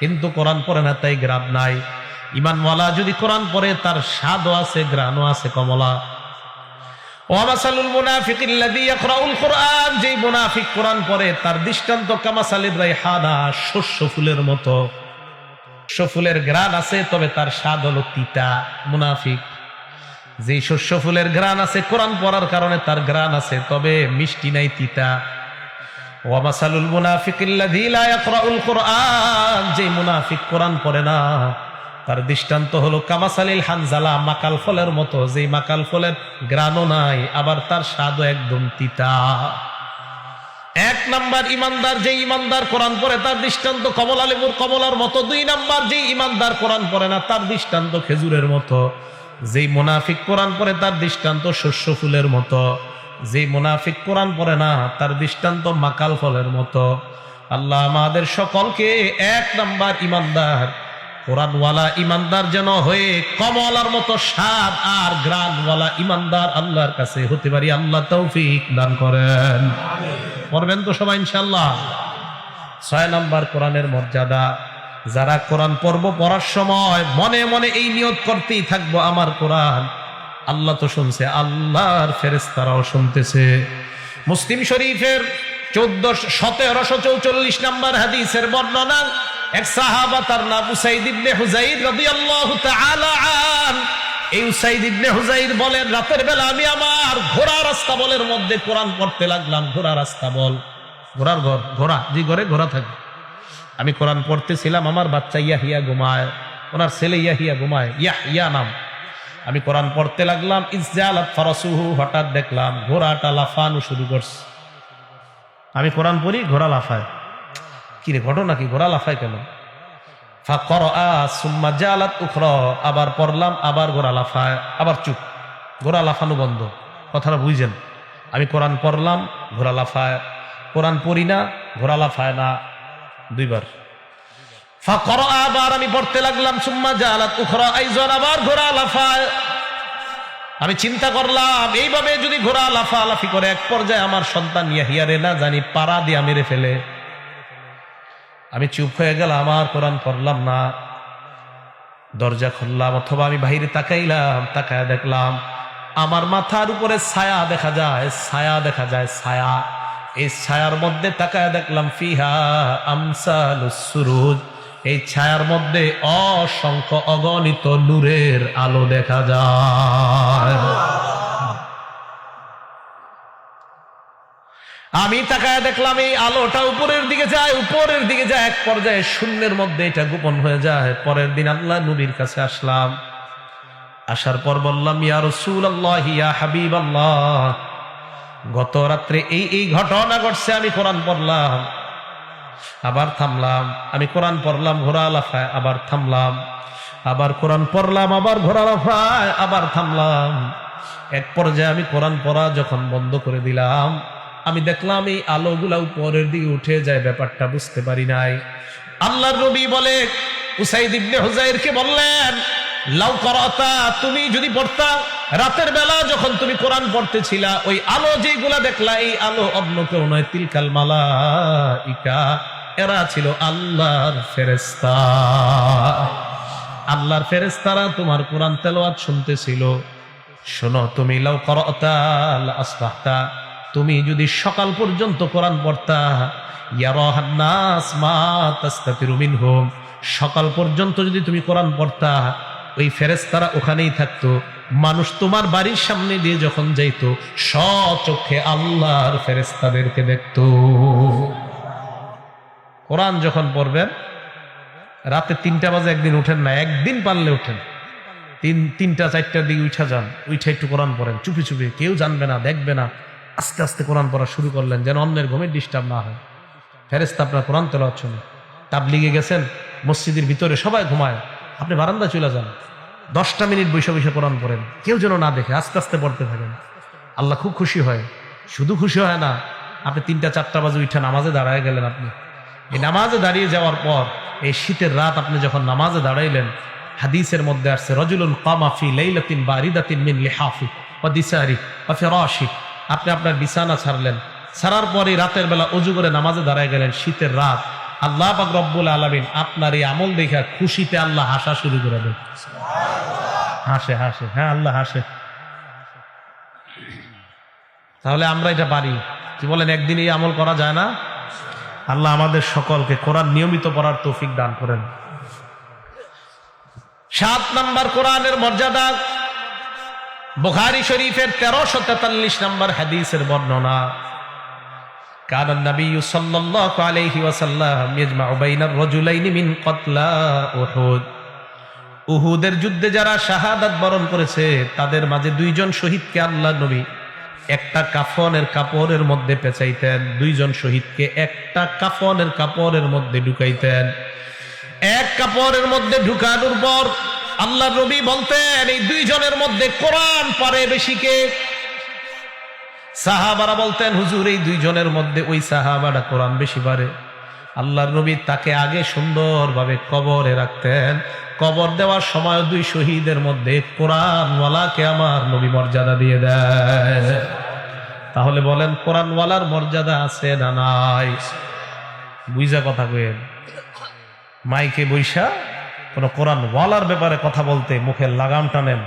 কিন্তু কোরআন পড়ে না তাই ঘ্রাণ নাই। ঈমানওয়ালা যদি কোরআন পড়ে তার স্বাদও আছে, ঘ্রাণও আছে। কমলা। ওয়া মাসালুল মুনাফিকিল্লাযী ইয়াকরাউল কুরআন, যেই মুনাফিক কোরআন পড়ে তার দৃষ্টান্ত কামাসালির রাইহানা, শস্য ফুলের মতো। শস্য ফুলের ঘ্রাণ আছে, তবে তার স্বাদ হলো তিতা। মুনাফিক। যেই শস্য ফুলের ঘ্রাণ আছে, কোরআন পড়ার কারণে তার ঘ্রাণ আছে, তবে মিষ্টি নাই, তিতা। ওয়া মাসালুল মুনাফিকিল্লাযী লা ইয়াকরাউল কুরআন, যেই মুনাফিক কোরআন পড়ে না তার দৃষ্টান্ত হলো কামাসালিল হানজালা, মাকাল ফলের মতো। যেই মাকাল ফলের ঘ্রাণও নাই, আবার তার স্বাদও একদম তিতা। 1 নাম্বার ঈমানদার, যে ঈমানদার কোরআন পড়ে তার দৃষ্টান্ত কমলা লেবুর কমলার মতো। 2 নাম্বার, যে ঈমানদার কোরআন পড়ে না তার দৃষ্টান্ত খেজুরের মতো। যেই মুনাফিক কোরআন পড়ে তার দৃষ্টান্ত শস্য ফুলের মতো। যেই মুনাফিক কোরআন পড়ে না তার দৃষ্টান্ত মাকাল ফলের মতো। আল্লাহ আমাদের সকলকে 1 নাম্বার ঈমানদার, কোরআনওয়ালা ঈমানদার যেন হয়ে কমলার মতো স্বাদ আর ঘ্রাণওয়ালা ঈমানদার আল্লাহর কাছে হতে পারি। আল্লাহ তৌফিক দান করেন। পড়বেন তো সবাই ইনশাআল্লাহ। 6 নাম্বার, কোরআনের মর্যাদা। যারা কোরআন পড়ব, পড়ার সময় মনে মনে এই নিয়ত করতেই থাকবো, আমার কোরআন আল্লাহ তো শুনছে, আল্লাহর ফেরেশতারাও শুনতেছে। মুসলিম শরীফের 1744 নাম্বার হাদিসের বর্ণনা। এক সাহাবা, তার নাম উসাইদ ইবনে হুযাইর রাদিয়াল্লাহু তাআলা আন। এই উসাইদ ইবনে হুযাইর বলেন, রাতের বেলা আমি আমার ঘোড়ার আস্তাবলের মধ্যে কোরআন পড়তে লাগলাম। ঘোড়ার আস্তাবল, ঘোড়ার ঘর, ঘোড়া যে ঘরে ঘোড়া থাকে। আমি কোরআন পড়তেছিলাম, আমার বাচ্চা ইয়াহিয়া ঘুমায়, ওনার ছেলে ইয়াহিয়া ঘুমায়, ইয়াহিয়া নাম। আমি কোরআন পড়তে লাগলাম। ইসজালাত ফারাসুহু, হঠাৎ দেখলাম ঘোড়াটা লাফানো শুরু করছে। আমি কোরআন পড়ি, ঘোড়া লাফায়। কি রে, ঘটনা কি? ঘোড়া লাফায় কেন? ফাকরা সুম্মা জালাত উখরা, আবার পড়লাম, আবার ঘোড়া লাফায়, আবার চুপ। ঘোড়া লাফানো বন্ধ। কথাটা বুঝেন? আমি কোরআন পড়লাম, ঘোড়া লাফায়। কোরআন পড়ি না, ঘোড়া লাফায় না। 2 বার। ফাকরা, আবার আমি পড়তে লাগলাম, সুম্মা জালাত উখরা আইযান, আবার ঘোড়া লাফায়। আমি চিন্তা করলাম, এইভাবে যদি ঘোড়া লাফালাফি করে এক পর্যায়ে আমার সন্তান ইয়াহিয়ারে না জানি পাড়া দিয়ে মেরে ফেলে। আমি চুপ হয়ে গেলাম, আমার কোরআন পড়লাম না। দরজা খুললাম, অথবা আমি বাইরে তাকাইলাম, তাকায় দেখলাম আমার মাথার উপরে ছায়া দেখা যায়, ছায়া দেখা যায়, ছায়া। এই ছায়ার মধ্যে তাকায় দেখলাম ফিহা আমসালুস সুরুজ, এই ছায়ার মধ্যে অসংখ্য অগণিত নূরের আলো দেখা যায়। আমি তাকায় দেখলাম এই আলোটা উপরের দিকে যায়, উপরের দিকে যায়, এক পর্যায়ে শূন্যের মধ্যে এটা গোপন হয়ে যায়। পরের দিন আল্লাহ নবীর কাছে আসলাম, আসার পর বললাম, ইয়া রাসূলুল্লাহ, ইয়া হাবিবাল্লাহ, গত রাত্রে এই ঘটনা ঘটছে। আমি কোরআন পড়লাম, আবার থামলাম, আমি কোরআন পড়লাম, ঘোড়া লাফায়, আবার থামলাম, আবার কোরআন পড়লাম, আবার ঘোড়া লাফায়, আবার থামলাম। এক পর্যায়ে আমি কোরআন পড়া যখন বন্ধ করে দিলাম, আমি দেখলাম এই আলোগুলা উপরের দিকে উঠে যায়, ব্যাপারটা বুঝতে পারি নাই। আল্লাহর নবী বলে উসাইদ ইবনে হুযাইরকে বললেন, লাউ করাতা, তুমি যদি পড়তা, রাতের বেলা যখন তুমি কোরআন পড়তেছিলা, ওই আলো যেগুলা দেখলা, এই আলো অন্য কেউ নয়, তিলকাল মালাইকা, এরা ছিল আল্লাহর ফেরেশতা। আল্লাহর ফেরেশতারা তোমার কোরআন তেলাওয়াত শুনতেছিল। শোনো, তুমি লাউ করাতা লা আসবাহতা, তুমি যদি সকাল পর্যন্ত কোরআন পড়তা, ইয়ারাহান নাস মা তাস্তাতিরু মিনহুম, সকাল পর্যন্ত যদি তুমি কোরআন পড়তা, ওই ফেরেশতারা ওখানেই থাকতো। মানুষ তোমার বাড়ির সামনে দিয়ে যখন যাইতো, স্বচক্ষে আল্লাহর ফেরেশতাদেরকে দেখতো। কোরআন যখন পড়বেন, রাতে 3টা বাজে একদিন উঠেন না, একদিন পারলে উঠেন, 3টা 4টার দিকে উঠা যান, উঠে একটু কোরআন পড়েন, চুপি চুপি, কেউ জানবে না, দেখবে না, আস্তে আস্তে কোরআন পড়া শুরু করলেন, যেন অন্যের ঘুমের ডিস্টার্ব না হয়। ফেরেশতা আপনার কোরআন তেলাওয়াত শুনে। তাবলিগে গেছেন, মসজিদের ভিতরে সবাই ঘুমায়, আপনি বারান্দা চলে যান, 10টা মিনিট বসে বসে কোরআন পড়েন, কেউ যেন না দেখে, আস্তে আস্তে পড়তে থাকেন। আল্লাহ খুব খুশি হয়। শুধু খুশি হয় না, আপনি 3টা 4টা বাজে উঠে নামাজে দাঁড়ায় গেলেন, আপনি এই নামাজে দাঁড়িয়ে যাওয়ার পর, এই শীতের রাত আপনি যখন নামাজে দাঁড়াইলেন, হাদিসের মধ্যে আসছে, রাজুলুন কামা ফি লাইলাতিন বারিদাতিন মিন লিহাফি ওয়া দিসারি ওয়া ফিরাশি, আপনি আপনার বিছানা ছাড়লেন, ছাড়ার পরে রাতের বেলা ওযু করে নামাজে দাঁড়ায় গেলেন, শীতের রাত, আল্লাহ পাক রব্বুল আলামিন আপনার এই আমল দেখা খুশিতে আল্লাহ হাসা শুরু করে দেন। হাসে হাসে, হ্যাঁ আল্লাহ হাসে। তাহলে আমরা এটা পারি, কি বলেন? একদিন এই আমল করা যায় না? আল্লাহ আমাদের সকলকে কোরআন নিয়মিত পড়ার তৌফিক দান করেন। 7 নম্বর কোরআনের মর্যাদা, বুখারী শরীফের 1343 নম্বর হাদিসের বর্ণনা, কানা নবী সাল্লাল্লাহু আলাইহি ওয়াসাল্লাম ইয়াজমাউ বাইনার রাজুলাইনি মিন কতলা উহুদ, উহুদের যুদ্ধে যারা শাহাদাত বরণ করেছে, তাদের মাঝে 2 জন শহীদকে আল্লাহ নবী একটা কাফনের কাপড়ের মধ্যে পেঁচাইতেন। 2 জন শহীদকে একটা কাফনের কাপড়ের মধ্যে ঢুকাইতেন। এক কাপড়ের মধ্যে ঢুকানোর পর আল্লাহ নবী বলতেন, এই 2 জনের মধ্যে কোরআন পারে বেশি কে? সাহাবারা বলতেন, হুজুর এই 2 জনের মধ্যে ওই সাহাবারা কোরআন বেশি পারে। আল্লাহর নবী তাকে আগে সুন্দরভাবে কবরে রাখতেন। কবর দেওয়ার সময় 2 শহীদের মধ্যে কোরআনওয়ালাকে আমার নবী মর্যাদা দিয়ে দেয়। তাহলে বলেন, কোরআনওয়ালার মর্যাদা আছে না নাই? বুঝা কথা কইেন, মাইকে বৈশা কোন কোরআনওয়ালার ব্যাপারে কথা বলতে মুখের লাগাম টানেন।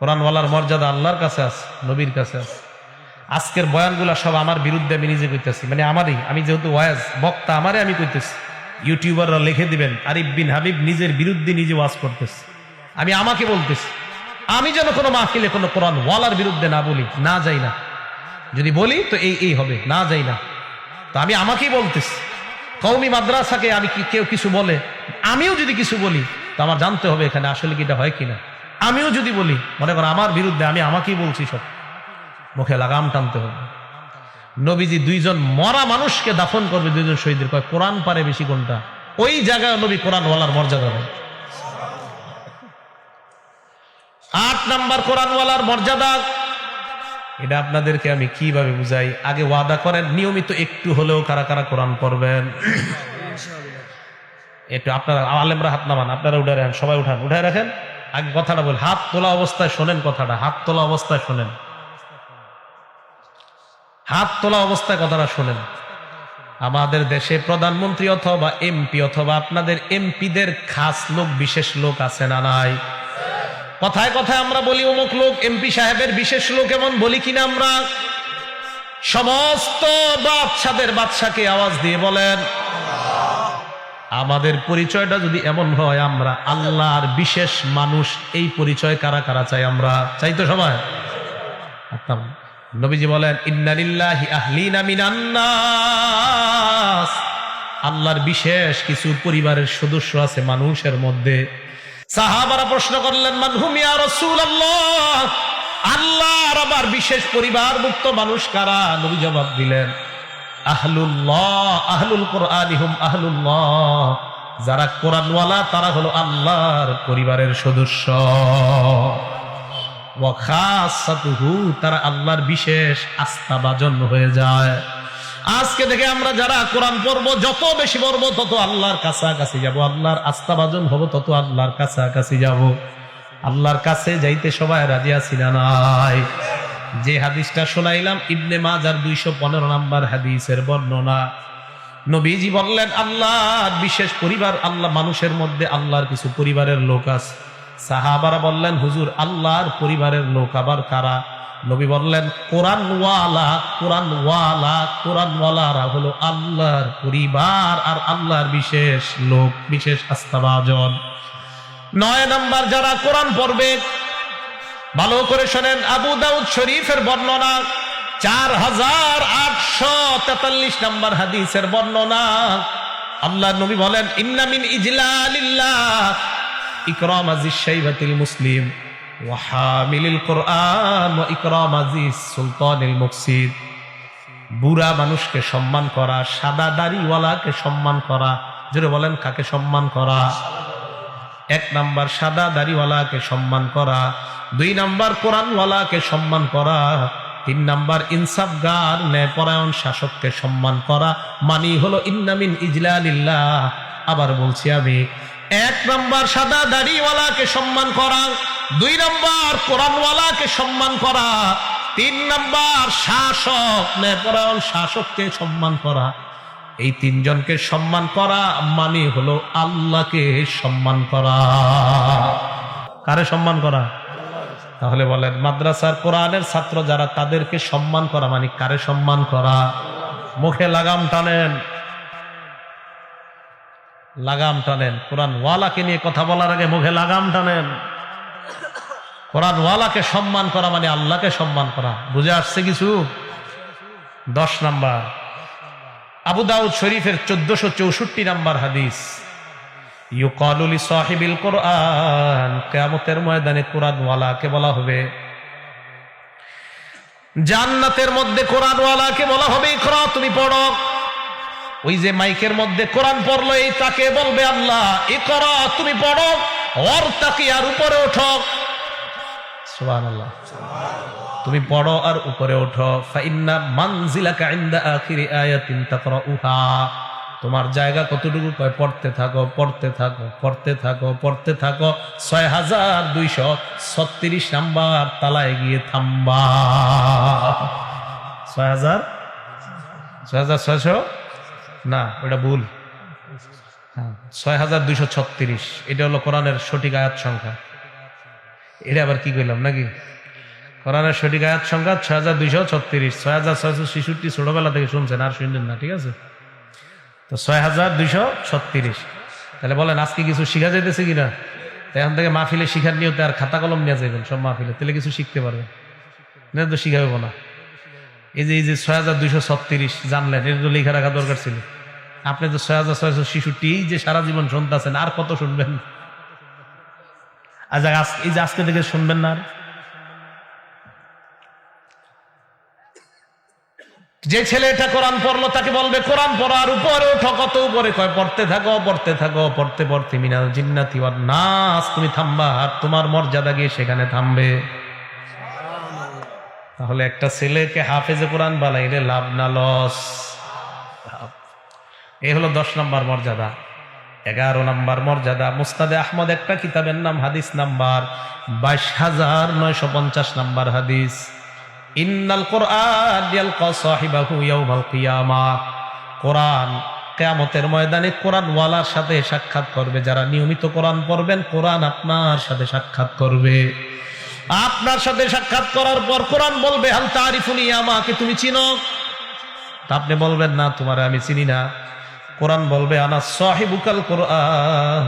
কোরআনওয়ালার মর্যাদা আল্লাহর কাছে আছে, নবীর কাছে আছে। আজকের বয়ানগুলা সব আমার বিরুদ্ধে আমি নিজে কইতেছি, মানে আমারই, আমি যেহেতু ওয়াজ বক্তা, আমারে আমি কইতেছি। ইউটিউবাররা লিখে দিবেন, আরিফ বিন হাবিব নিজের বিরুদ্ধে নিজে ওয়াজ করতেছে, আমি আমাকে বলতেছি। আমি যেন কোনো মাহফিলে কোনো কোরআনওয়ালার বিরুদ্ধে না বলি, না যাই না। যদি বলি তো এই হবে, না যাই না। তো আমি আমাকেই বলতেছি। কওমি মাদ্রাসাকে আমি কেউ কিছু বলে, আমিও যদি কিছু বলি, তো আমার জানতে হবে এখানে আসলে কি এটা হয় কিনা। আমিও যদি বলি, মনে করো আমার বিরুদ্ধে, আমি আমাকেই বলছি, সব মুখে লাগাম টানতে হবে। নবীজি 2 জন মরা মানুষকে দাফন করবে, 2 জন শহীদের, কয় কোরআন পারে বেশি কোনটা? ওই জায়গায় নবী কোরআনওয়ালার মর্যাদা দেয়। 8 নম্বর কোরআনওয়ালার মর্যাদা, এটা আপনাদেরকে আমি কিভাবে বুঝাই? আগে ওয়াদা করেন নিয়মিত একটু হলেও কারা কারা কোরআন পড়বেন। একটু আপনারা আলেমরা হাত নামান, আপনারা উঠে রাখেন, সবাই উঠান, উঠে রাখেন। আগে কথাটা বল, হাত তোলা অবস্থায় শোনেন কথাটা, হাত তোলা অবস্থায় শোনেন, হাত তোলা অবস্থায় কথাটা শোনেন। আমাদের দেশে প্রধানমন্ত্রী অথবা এমপি অথবা আপনাদের এমপিদের খাস লোক, বিশেষ লোক আছে না নাই? কথায় কথায় আমরা বলি অমুক লোক এমপি সাহেবের বিশেষ লোক, এমন বলি কিনা আমরা? সমস্ত বাদশাদের বাদশাকে আওয়াজ দিয়ে বলেন, আমাদের পরিচয়টা যদি এমন হয়, আমরা আল্লাহর বিশেষ মানুষ, এই পরিচয় কারা কারা চাই? আমরা চাই তো সবাই? নবীজি বলেন ইন্না লিল্লাহি আহলিনা মিনান নাস, আল্লাহর বিশেষ কিছু পরিবারের সদস্য আছে মানুষের মধ্যে। সাহাবারা প্রশ্ন করলেন মান হুম ইয়া রাসূলুল্লাহ, আল্লাহর আবার বিশেষ পরিবার মুক্ত মানুষ কারা? নবী জবাব দিলেন আহলুল্লাহ, আহলুল কুরআনি হুম আহলুল্লাহ, যারা কোরআনওয়ালা তারা হলো আল্লাহর পরিবারের সদস্য। ওয়া খাসাতুহু, তারা আল্লাহর বিশেষ আস্থাভাজন হয়ে যায়। আজকে থেকে আমরা যারা কোরআন পড়বো, যত বেশি পড়বো তত আল্লাহর কাছাকাছি যাব, আল্লাহর আস্থাভাজন হব, তত আল্লাহর কাছাকাছি যাব। আল্লাহর কাছে যাইতে সবাই রাজি আছি না নাই? যে হাদিসটা শোনাইলাম ইবনে মাজার 215 নম্বর হাদিসের বর্ণনা। নবীজি বললেন আল্লাহর বিশেষ পরিবার, আল্লাহ মানুষের মধ্যে আল্লাহর কিছু পরিবারের লোক আছে। সাহাবারা বললেন হুজুর আল্লাহর পরিবারের লোক আবার কারা? নবী বললেন কোরআনওয়ালা, কোরআনওয়ালা, কোরআনওয়ালারা হলো আল্লাহর পরিবার আর আল্লাহর বিশেষ লোক, বিশেষ আস্থাভাজন। 9 নম্বর যারা কোরআন পড়বে, ভালো করে শোনেন, আবু দাউদ শরীফের বর্ণনা 4843 নম্বর হাদিসের বর্ণনা। আল্লাহর নবী বলেন ইন্না মিন ইজলালিল্লাহ ইকরাম আজিজ শাইবাতিল মুসলিম ওয়া হামিলিল কুরআন ওয়া ইকরাম আজিজ সুলতানিল মুকসিদ। বুড়া মানুষকে সম্মান করা, সাদা দাড়িওয়ালাকে সম্মান করা। জোরে বলেন কাকে সম্মান করা? 1 নাম্বার সাদা দাড়িওয়ালাকে সম্মান করা, 2 নাম্বার কোরআনওয়ালাকে সম্মান করা, 3 নাম্বার ইনসাফগার ন্যায়পরায়ণ শাসককে সম্মান করা। মানি হলো ইন্না মিন ইজলালিল্লাহ। আবার বলছি আমি, 1 নাম্বার সাদা দাড়িওয়ালাকে সম্মান করা, 2 নাম্বার কোরআনওয়ালাকে সম্মান করা, 3 নাম্বার শাসক ন্যায়পরায়ণ শাসককে সম্মান করা। এই 3 জনকে সম্মান করা মানে হলো আল্লাহকে সম্মান করা। কারে সম্মান করা? তাহলে বলেন মাদ্রাসার কোরআনের ছাত্র যারা, তাদেরকে সম্মান করা মানে কারে সম্মান করা? মুখে লাগাম টানেন, লাগাম টানেন। কোরআনওয়ালাকে নিয়ে কথা বলার আগে মুখে লাগাম টানেন। কোরআনওয়ালাকে সম্মান করা মানে আল্লাহকে সম্মান করা। বুঝে আসছে কিছু? 10 নাম্বার আবু দাউদ শরীফের 1464 নাম্বার হাদিস, ইউকালু লি সাহিবিল কোরআন, কিয়ামতের ময়দানে কোরআনওয়ালাকে বলা হবে, জান্নাতের মধ্যে কোরআনওয়ালাকে বলা হবে ইকরা, তুমি পড়ো। ওই যে মাইকের মধ্যে কোরআন পড়লো, এই তাকে বলবে আল্লাহ ইকরা, তুমি পড়ো, ওয়ারতাকি, আর উপরে ওঠো। সুবহানাল্লাহ, তুমি পড়ো আর উপরে ওঠো। ফাইন্না মানজিলাকা ইনদা আখিরি আয়াতিন তাকরাউহা, তোমার জায়গা কতটুকু? কয় পড়তে থাকো, পড়তে থাকো, পড়তে থাকো, পড়তে থাকো। 6236 নাম্বার তালায় গিয়ে থামবা। 6600 না, ওটা ভুল। 6236 এটা হলো কোরআনের সঠিক আয়াত সংখ্যা। এটা আবার কি কইলাম নাকি? কোরআনের সঠিক আয়াত সংখ্যা 6236। 6666 ছোটবেলা থেকে শুনছেন, আর শুনলেন না, ঠিক আছে? তো 6236। তাহলে বলেন আজকে কিছু শিখা যাইতেছে কিনা? এখন থেকে মাহফিলে শিখার নিয়তে আর খাতা কলম নিয়ে যাবেন সব মাহফিলে, তাহলে কিছু শিখতে পারবেন না, তো শিখাবো না। এই যে 6236 জানলেন, এটা তো লেখা রাখা দরকার ছিল। আপনি তো 6666 যে সারা জীবন শুনতেছেন, আর কত শুনবেন? এই যে আজকে থেকে শুনবেন না। যে ছেলেটা কোরআন পড়লো তাকে বলবে কোরআন পড়ো আর উপরে ওঠো। কত উপরে? কয় পড়তে থাকো, পড়তে থাকো, পড়তে পড়তে মিনাল জিন্নাতি ওয়ান নাস, তুমি থামবা আর তোমার মর্যাদা গিয়ে সেখানে থামবে। তাহলে একটা ছেলেকে হাফেজে কোরআন বানাইলে লাভ না লস? এই হলো 10 নম্বর মর্যাদা। 11 নম্বর মর্যাদা, মুস্তাদে আহমদ একটা কিতাবের নাম, হাদিস নাম্বার 22950 নম্বর হাদিস, ইন্নাল কোরআন ইয়ালকা সাহিবাহু ইয়াউমাল কিয়ামাহ, কোরআন কিয়ামতের ময়দানে কোরআনওয়ালার সাথে সাক্ষাৎ করবে। যারা নিয়মিত কোরআন পড়বেন, কোরআন আপনার সাথে সাক্ষাৎ করবে। আপনার সাথে সাক্ষাৎ করার পর কোরআন বলবে হাল তারিফুনি, আমাকে তুমি চিনো? তা আপনি বলবেন না, তোমারে আমি চিনি না। কোরআন বলবে আনা সাহিবুকাল কোরআন,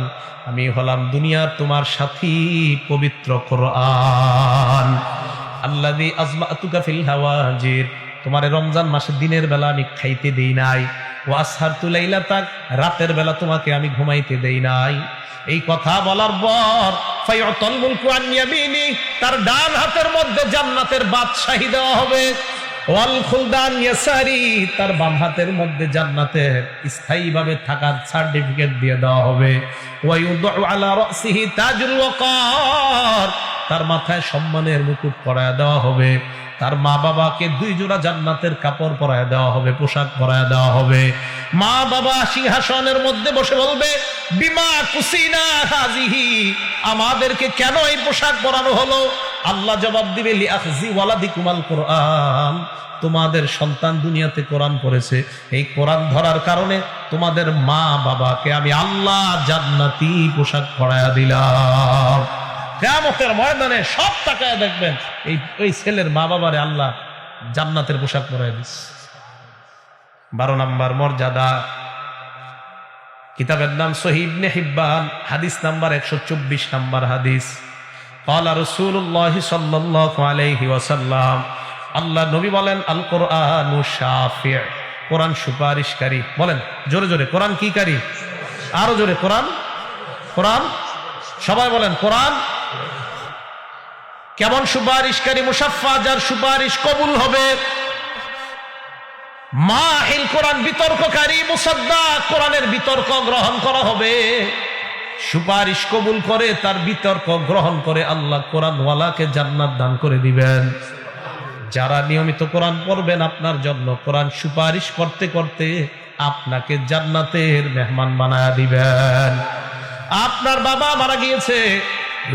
আমি হলাম দুনিয়ার তোমার সাথী পবিত্র কোরআন। আল্লাযী আযমাতুকা ফিল হাওয়াজির, তোমার রমজান মাসে দিনের বেলা আমি খাইতে দেই নাই, ওয়া আসহারতু লাইলাতাক, রাতের বেলা তোমাকে আমি ঘুমাইতে দেই নাই। এই কথা বলার পর ফায়ুতাল মুলকু আন ইয়ামিনি, তার ডান হাতের মধ্যে জান্নাতের বাদশাহী দেওয়া হবে, ওয়াল খুলদান ইয়াসারি, তার বাম হাতের মধ্যে জান্নাতের স্থায়ীভাবে থাকার সার্টিফিকেট দিয়ে দেওয়া হবে। ওয়া ইউদউ আলা রাসিহি তাজুল ওয়াকার, তার মাথায় সম্মানের মুকুট পরায় দেওয়া হবে। তার মা বাবাকে 2 জোড়া জান্নাতের কাপড় পরায় দেওয়া হবে, পোশাক পরায় দেওয়া হবে। মা বাবা সিংহাসনের মধ্যে বসে বলবে, বিমা কুসিনা হাজিহি, আমাদেরকে কেন এই পোশাক পরানো হলো? আল্লাহ জবাব দিবে, লিআখজি ওয়ালাদিকুমাল কোরআন, তোমাদের সন্তান দুনিয়াতে কোরআন পড়েছে, এই কোরআন ধরার কারণে তোমাদের মা বাবাকে আমি আল্লাহ জান্নাতি পোশাক পরায়া দিলাম। কিয়ামতের ময়দানে সব তাকায় দেখবেন এই ছেলের মা বাবারে আল্লাহ জান্নাতের পোশাক পরায় দিচ্ছে। 12 নম্বর মর্যাদা, কিতাবের নাম সহিহ ইবনে হিব্বান, হাদিস নাম্বার 124 নম্বর হাদিস। ক্বালা রাসূলুল্লাহ সাল্লাল্লাহু আলাইহি ওয়াসাল্লাম, আল্লাহ নবী বলেন, আল কোরআনু শাফি', কোরআন সুপারিশকারী। বলেন জোরে জোরে, কোরআন কি কারী? আরো জোরে, কোরআন, কোরআন, সবাই বলেন কোরআন কেমন সুপারিশকারী? মুশাফফা, যার সুপারিশ কবুল হবে। মাহিল, কোরআন বিতর্ককারী। মুসাদ্দাক, কোরআনের বিতর্ক গ্রহণ করা হবে। সুপারিশ কবুল করে, তার বিতর্ক গ্রহণ করে আল্লাহ কোরআনওয়ালাকে জান্নাত দান করে দিবেন। যারা নিয়মিত কোরআন পড়বেন আপনার জন্য, কোরআন সুপারিশ করতে করতে আপনাকে জান্নাতের মেহমান বানায়া দিবেন। আপনার বাবা মারা গিয়েছে,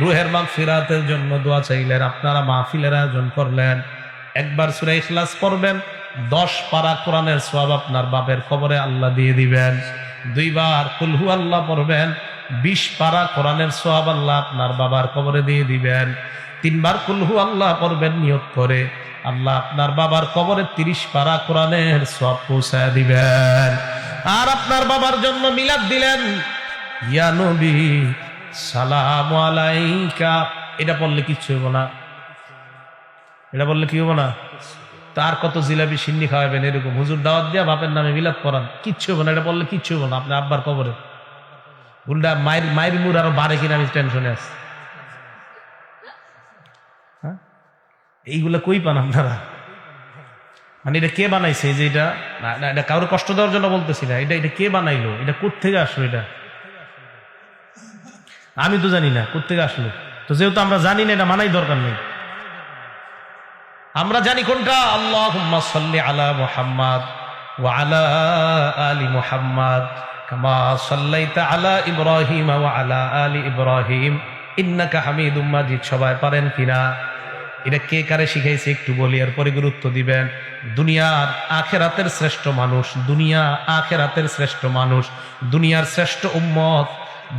রুহের মাগফিরাতের জন্য দোয়া চাইলেন, আপনারা মাহফিলের আয়োজন করলেন, একবার সূরা ইখলাস পড়বেন, 10 পারা কোরআনের সওয়াব আপনার বাপের কবরে আল্লাহ দিয়ে দিবেন। 2 বার কুল হু আল্লাহ পড়বেন, 20 পারা কোরআনের সওয়াব আল্লাহ আপনার বাবার কবরে দিয়ে দিবেন। 3 বার কুল হু আল্লাহ পড়বেন নিয়ত করে, আল্লাহ আপনার বাবার কবরে 30 পারা কোরআনের সওয়াব পৌঁছায় দিবেন। আর আপনার বাবার জন্য মিলাদ দিলেন, ইয়া নবী সালামু আলাইকা, এটা বললে কিচ্ছু হইব না, এটা বললে কি হবো না? তার কত জিলাপি সিন্নি খাওয়াবেন, এরকম হুজুর দাওয়াত দিয়া বাপের নামে মিলাদ করান, কিচ্ছু হবো না, এটা বললে কিচ্ছু হবো না আপনার আব্বার কবরে। উল্টা মায়ের মুর আরো বাড়ে কিনা আমি টেনশনে আছি। হ্যাঁ, এইগুলা কই পান আপনারা? মানে এটা কে বানাইছে? যে এটা না, এটা কারোর কষ্ট দেওয়ার জন্য বলতেছি না, এটা কে বানাইলো? এটা কোত্থেকে আসলো? এটা আমি তো জানি না কোত্থেকে আসলো। তো যেহেতু আমরা জানি না, এটা মানাই দরকার নেই। আমরা জানি কোনটা, আল্লাহুম্মা সাল্লি আলা মুহাম্মাদ ওয়া আলা আলি মুহাম্মাদ কামা সাল্লাইতা আলা ইব্রাহিম ওয়া আলা আলি ইব্রাহিম ইন্নাকা হামিদুম মাজিদ। সবাই পারেন কিনা? এটা কে কারে শিখাইছে একটু বলি, এরপরে গুরুত্ব দিবেন। দুনিয়ার আখেরাতের শ্রেষ্ঠ মানুষ, দুনিয়া আখেরাতের শ্রেষ্ঠ মানুষ, দুনিয়ার শ্রেষ্ঠ উম্মত,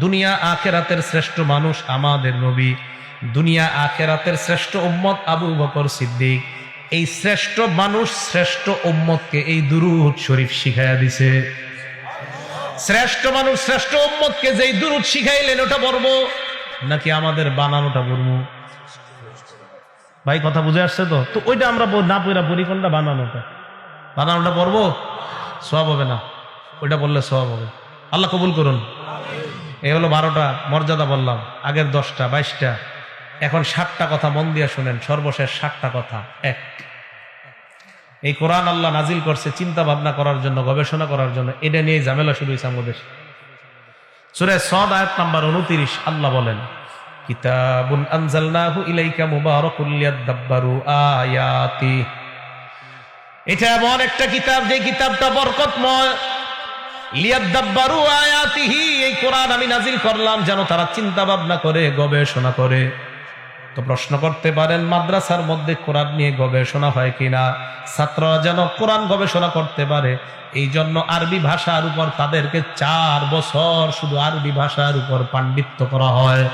দুনিয়া আখেরাতের শ্রেষ্ঠ মানুষ আমাদের নবী, দুনিয়া আখেরাতের শ্রেষ্ঠ উম্মত আবু বকর সিদ্দিক। এই শ্রেষ্ঠ মানুষ শ্রেষ্ঠ উম্মতকে এই দুরূদ শরীফ শিখাইয়া দিছে। শ্রেষ্ঠ মানুষ শ্রেষ্ঠ উম্মতকে যেই দুরূদ শিখাইলেন, ওটা পড়বো নাকি আমাদের বানানোটা পড়বো? ভাই কথা বুঝে আসছে তো? তো ওইটা আমরা না পড়া পড়ি, কোনটা? বানানোটা পড়বো, সওয়াব হবে না, ওইটা বললে সওয়াব হবে। আল্লাহ কবুল করুন। এই হলো 12টা মর্যাদা বললাম, আগের 10টা 22টা, এখন 7টা কথা মন দিয়ে শুনেন, সর্বশেষ 7টা কথা। 1, এই কোরআন আল্লাহ নাজিল করছে চিন্তা ভাবনা করার জন্য, গবেষণা করার জন্য। এটা নিয়ে ঝামেলা শুরু হয়েছে আমাদের। সূরা সদ আয়াত নাম্বার 29 আল্লাহ বলেন, কিতাবুন আনজালনাহু ইলাইকা মুবারাকুল লিয়াদাব্বারু আয়াতি। এটা এমন একটা কিতাব, যে কিতাবটা বরকতময়। লিয়াদাব্বারু আয়াতিহি, এই কোরআন আমি নাজিল করলাম যেন তারা চিন্তা ভাবনা করে, গবেষণা করে। তো প্রশ্ন করতে পারেন, মাদ্রাসার মধ্যে কোরআন নিয়ে গবেষণা হয় কিনা? ছাত্ররা যেন কোরআন গবেষণা করতে পারে, এই জন্য আরবি ভাষার উপর তাদেরকে 4 বছর শুধু আরবি ভাষার উপর পাণ্ডিত্য করা হয়।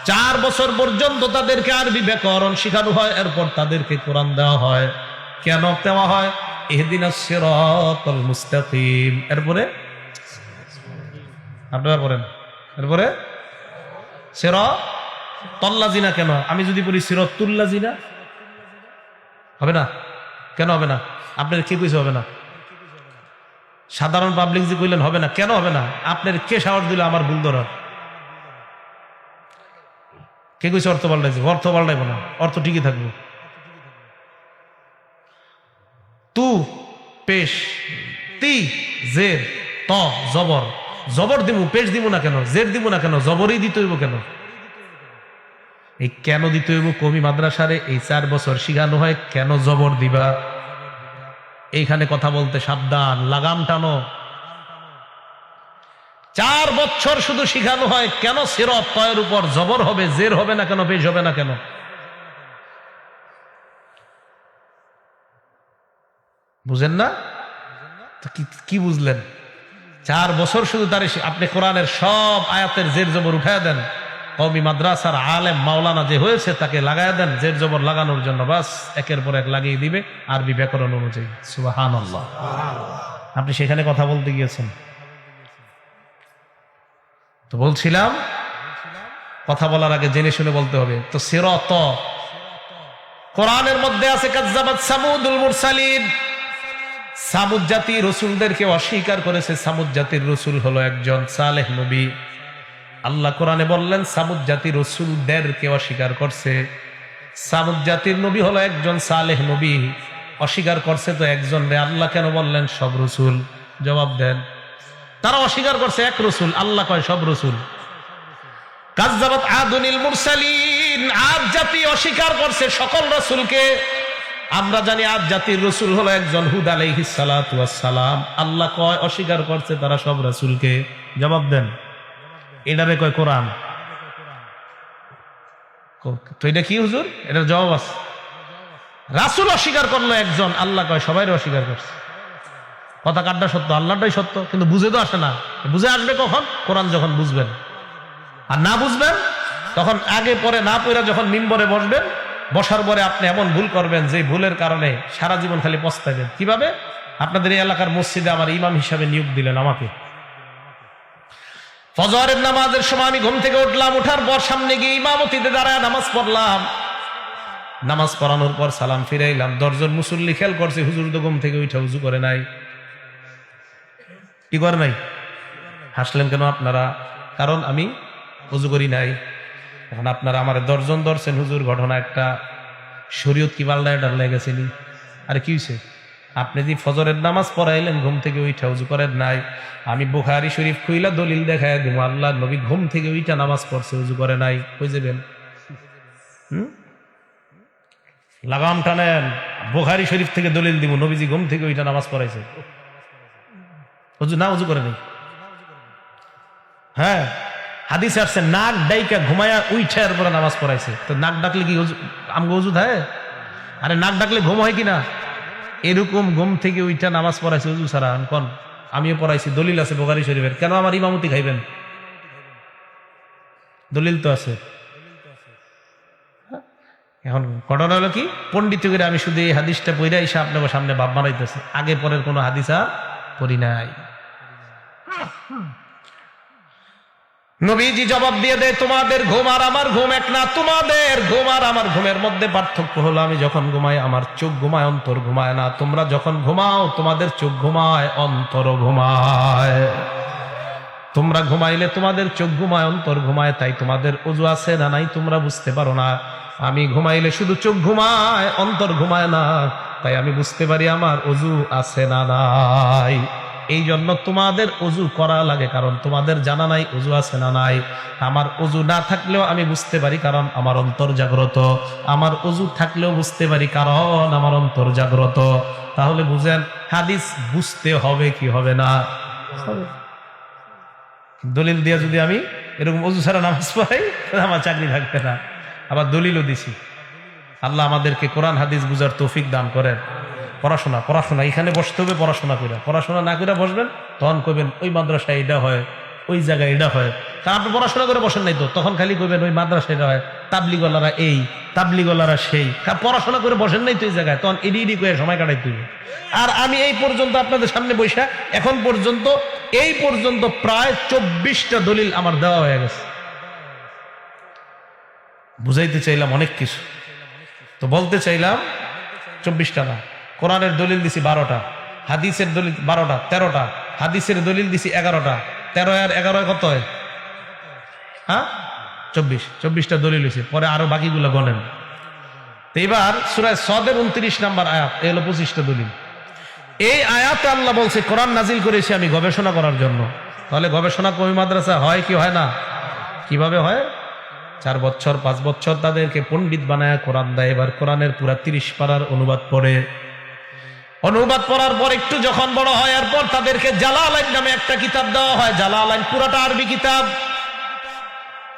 4 বছর পর্যন্ত তাদেরকে আরবি ব্যাকরণ শেখানো হয়, এরপর তাদেরকে কোরআন দেওয়া হয়। কেন দেওয়া হয়? ইহদিনাস সিরাতাল মুস্তাকিম। এরপরে আপনারা পড়েন, এরপরে সিরাতাল্লাযিনা। কেন? আমি যদি পড়ি সিরাতুল্লাযিনা, হবে না? কেন হবে না? আপনার কে কইছে হবে না? সাধারণ পাবলিক যে কইলেন হবে না, কেন হবে না? আপনার কে সাহস দিল আমার ভুল ধরার? কে কইছে অর্থ পাল্টাইছে? অর্থ পাল্টাইব না, অর্থ ঠিকই থাকবো। তু পেশ, তি জের, ত জবর, জবর দিব, পেশ দিব না কেন? জের দিব না কেন? জবরই দিতে হইব কেন? এই কেন দিতে হইব? কমি মাদ্রাসারে এই 4 বছর শিখানো হয় কেন জবর দিবা। এইখানে কথা বলতে সাবধান, লাগাম টানো। 4 বছর শুধু শিখানো হয় কেন সিরত তয়ের উপর জবর হবে, জের হবে না কেন, পেশ হবে না কেন? বুঝেন না? কি বুঝলেন? 4 বছর শুধু তার আপনি কোরআনের সব আয়াতের জের জবর উঠায় দেন, কওমি মাদ্রাসার আলেম মাওলানা যে হয়েছে তাকে লাগায় দেন জের জবর লাগানোর জন্য, বাস একের পর এক লাগিয়ে দিবে আরবি ব্যাকরণ অনুযায়ী। সুবহানাল্লাহ। আপনি সেখানে কথা বলতে গিয়েছেন তো বলছিলাম কথা বলার আগে জেনে শুনে বলতে হবে। তো সিরাত কোরআনের মধ্যে আছে কাজ্জাবাত সামুদুল মুরসালিন, সামুদ জাতি রসুলদেরকে অস্বীকার করেছে। সামুদ জাতির রসুল হলো একজন সালেহ নবী। আল্লাহ কোরআনে বললেন সামুদ জাতি রসুলদেরকে অস্বীকার করছে। সামুদ জাতির নবী হলো একজন সালেহ নবী, অস্বীকার করছে তো একজন রে, আল্লাহ কেন বললেন সব রসুল? জবাব দেন। তারা অস্বীকার করছে এক রসুল, আল্লাহ কয় সব রসুল। কাজ্জাবাত আদুনিল মুরসালিন, আদ জাতি অস্বীকার করছে সকল রসুলকে। আমরা জানি আদ জাতির রসুল হলো একজন হুদ আলাইহিস সালাতু ওয়াস সালাম। আল্লাহ কয় অস্বীকার করছে তারা সব রসুলকে। জবাব দেন। এটারে কয় কোরআন। তো এটা কি হুজুর? এটার জবাব আছে। রাসূল অস্বীকার করলো একজন, আল্লাহ কয় সবাই অস্বীকার করছে। কথা কাটটা সত্য, আল্লাহটাই সত্য, কিন্তু বুঝে তো আসে না। বুঝে আসবে কখন? কোরআন যখন বুঝবেন। আর না বুঝবেন তখন আগে পরে না পড়া যখন মিম্বরে বসবেন, বসার পরে আপনি এমন ভুল করবেন যে ভুলের কারণে সারা জীবন খালি পস্তাবেন। কিভাবে? আপনাদের এই এলাকার মসজিদে আমার ইমাম হিসাবে নিয়োগ দিলেন আমাকে। ফজরের নামাজের সময় আমি ঘুম থেকে উঠলাম, উঠার পর সামনে গিয়ে ইমামতিতে দাঁড়ায় নামাজ পড়লাম। নামাজ পড়ানোর পর সালাম ফিরাইলাম। 10 জন মুসল্লি খেয়াল করছে হুজুর তো ঘুম থেকে উঠে উজু করে নাই। কি করে নাই? হাসলেন কেন আপনারা? কারণ আমি উজু করি নাই। এখন আপনারা আমার 10 জন ধরছেন হুজুর, ঘটনা একটা শরীয়ত কি পাল্টায় ডাল্লায় গেছিলি। আরে কি হয়েছে? আপনি যে ফজরের নামাজ পড়াইলেন ঘুম থেকে উঠা উজু করেন নাই, আমি বুখারী শরীফ খুইলা দলিল দেখায় দিব আল্লাহ নবী ঘুম থেকে উঠা নামাজ পড়ছে, উজু করে নাই। কই যাবেন? লাগাম টানেন। বুখারী শরীফ থেকে দলিল দিব নবীজি ঘুম থেকে উঠা নামাজ পড়াইছে, উজু করে নাই। হ্যাঁ, হাদিসে আসছে নাক ডাইকা ঘুমায়া উইঠার পরে নামাজ পড়াইছে। তো নাক ডাকলে কি আমগো উজু থাকে? আরে নাক ডাকলে ঘুম হয় কিনা? এরকম ঘুম থেকে উইঠা নামাজ পড়াইছে উজু ছাড়া। কোন? আমিও পড়াইছি, দলিল আছে বুখারী শরীফের। কেন আমার ইমামতি খাইবেন? দলিল তো আছে। এখন ঘটনা হলো কি, পণ্ডিত করে আমি শুধু এই হাদিসটা পড়ে এসে আপনার সামনে ভাব মারাইতেছি, আগে পরের কোনো হাদিস আর পড়ি নাই। নবীজি জবাব দিয়ে দেয় তোমাদের ঘুম আর আমার ঘুম এক না। তোমাদের ঘুম আর আমার ঘুমের মধ্যে পার্থক্য হলো আমি যখন ঘুমাই আমার চোখ ঘুমায়, অন্তর ঘুমায় না। তোমরা যখন ঘুমাও তোমাদের চোখ ঘুমায়, অন্তর ঘুমায়। তোমরা ঘুমাইলে তোমাদের চোখ ঘুমায়, অন্তর ঘুমায়, তাই তোমাদের ওযু আছে না নাই তোমরা বুঝতে পারো না। আমি ঘুমাইলে শুধু চোখ ঘুমায়, অন্তর ঘুমায় না, তাই আমি বুঝতে পারি আমার ওযু আছে না নাই। এই জন্য তোমাদের ওযু করা লাগে, কারণ তোমাদের জানা নাই ওযু আছে না নাই। আমার ওযু না থাকলেও আমি বুঝতে পারি, কারণ আমার অন্তর জাগ্রত। আমার ওযু থাকলেও বুঝতে পারি, কারণ আমার অন্তর জাগ্রত। তাহলে বুঝেন হাদিস বুঝতে হবে কি হবে না? দলিল দিয়ে যদি আমি এরকম ওযু ছাড়া নামাজ পড়াই আমার চাকরি থাকবে না। আবার দলিলও দিছি। আল্লাহ আমাদেরকে কোরআন হাদিস বুঝার তৌফিক দান করেন। পড়াশোনা এখানে বসতে হবে, পড়াশোনা না করে বসবেন তখন কইবেন ওই মাদ্রাসায় এটা হয়, ওই জায়গায় এটা হয়। কারণ আপনি পড়াশোনা করে বসেন নাই তো, তখন খালি কইবেন ওই মাদ্রাসায় এটা হয়, তাবলিগওয়ালারা এই, তাবলিগওয়ালারা সেই। পড়াশোনা করে বসেন নাই তো এই জায়গায়, তখন এডি করে সময় কাটাইতে হবে। আর আমি এই পর্যন্ত আপনাদের সামনে বৈশা এখন পর্যন্ত এই পর্যন্ত প্রায় 24টা দলিল আমার দেওয়া হয়ে গেছে। বুঝাইতে চাইলাম অনেক কিছু। তো বলতে চাইলাম 24টা না, কোরআনের দলিল দিছি 12টা, হাদিসের দলিল 12টা, 13টা, হাদিসের দলিল দিছি 11টা। 13 আর 11 কত হয়? হ্যাঁ, 24টা দলিল হয়েছে। পরে আরো বাকিগুলো গণেন। তো এবার সূরা সদের 29 নম্বর আয়াত, এই হলো 25টা দলিল। এই আয়াতে আল্লাহ বলছে কোরআন নাজিল করেছি আমি গবেষণা করার জন্য। তাহলে গবেষণা কমি মাদ্রাসা হয় কি হয় না? কিভাবে হয়? 4 বছর 5 বছর তাদেরকে পণ্ডিত বানায় কোরআন দেয়। এবার কোরআনের পুরা 30 পারার অনুবাদ পড়ে, অনুবাদ পড়ার পর একটু যখন বড় হয় এরপর তাদেরকে জালালাইন নামে একটা কিতাব দেওয়া হয়। জালালাইন পুরাটা আরবি কিতাব,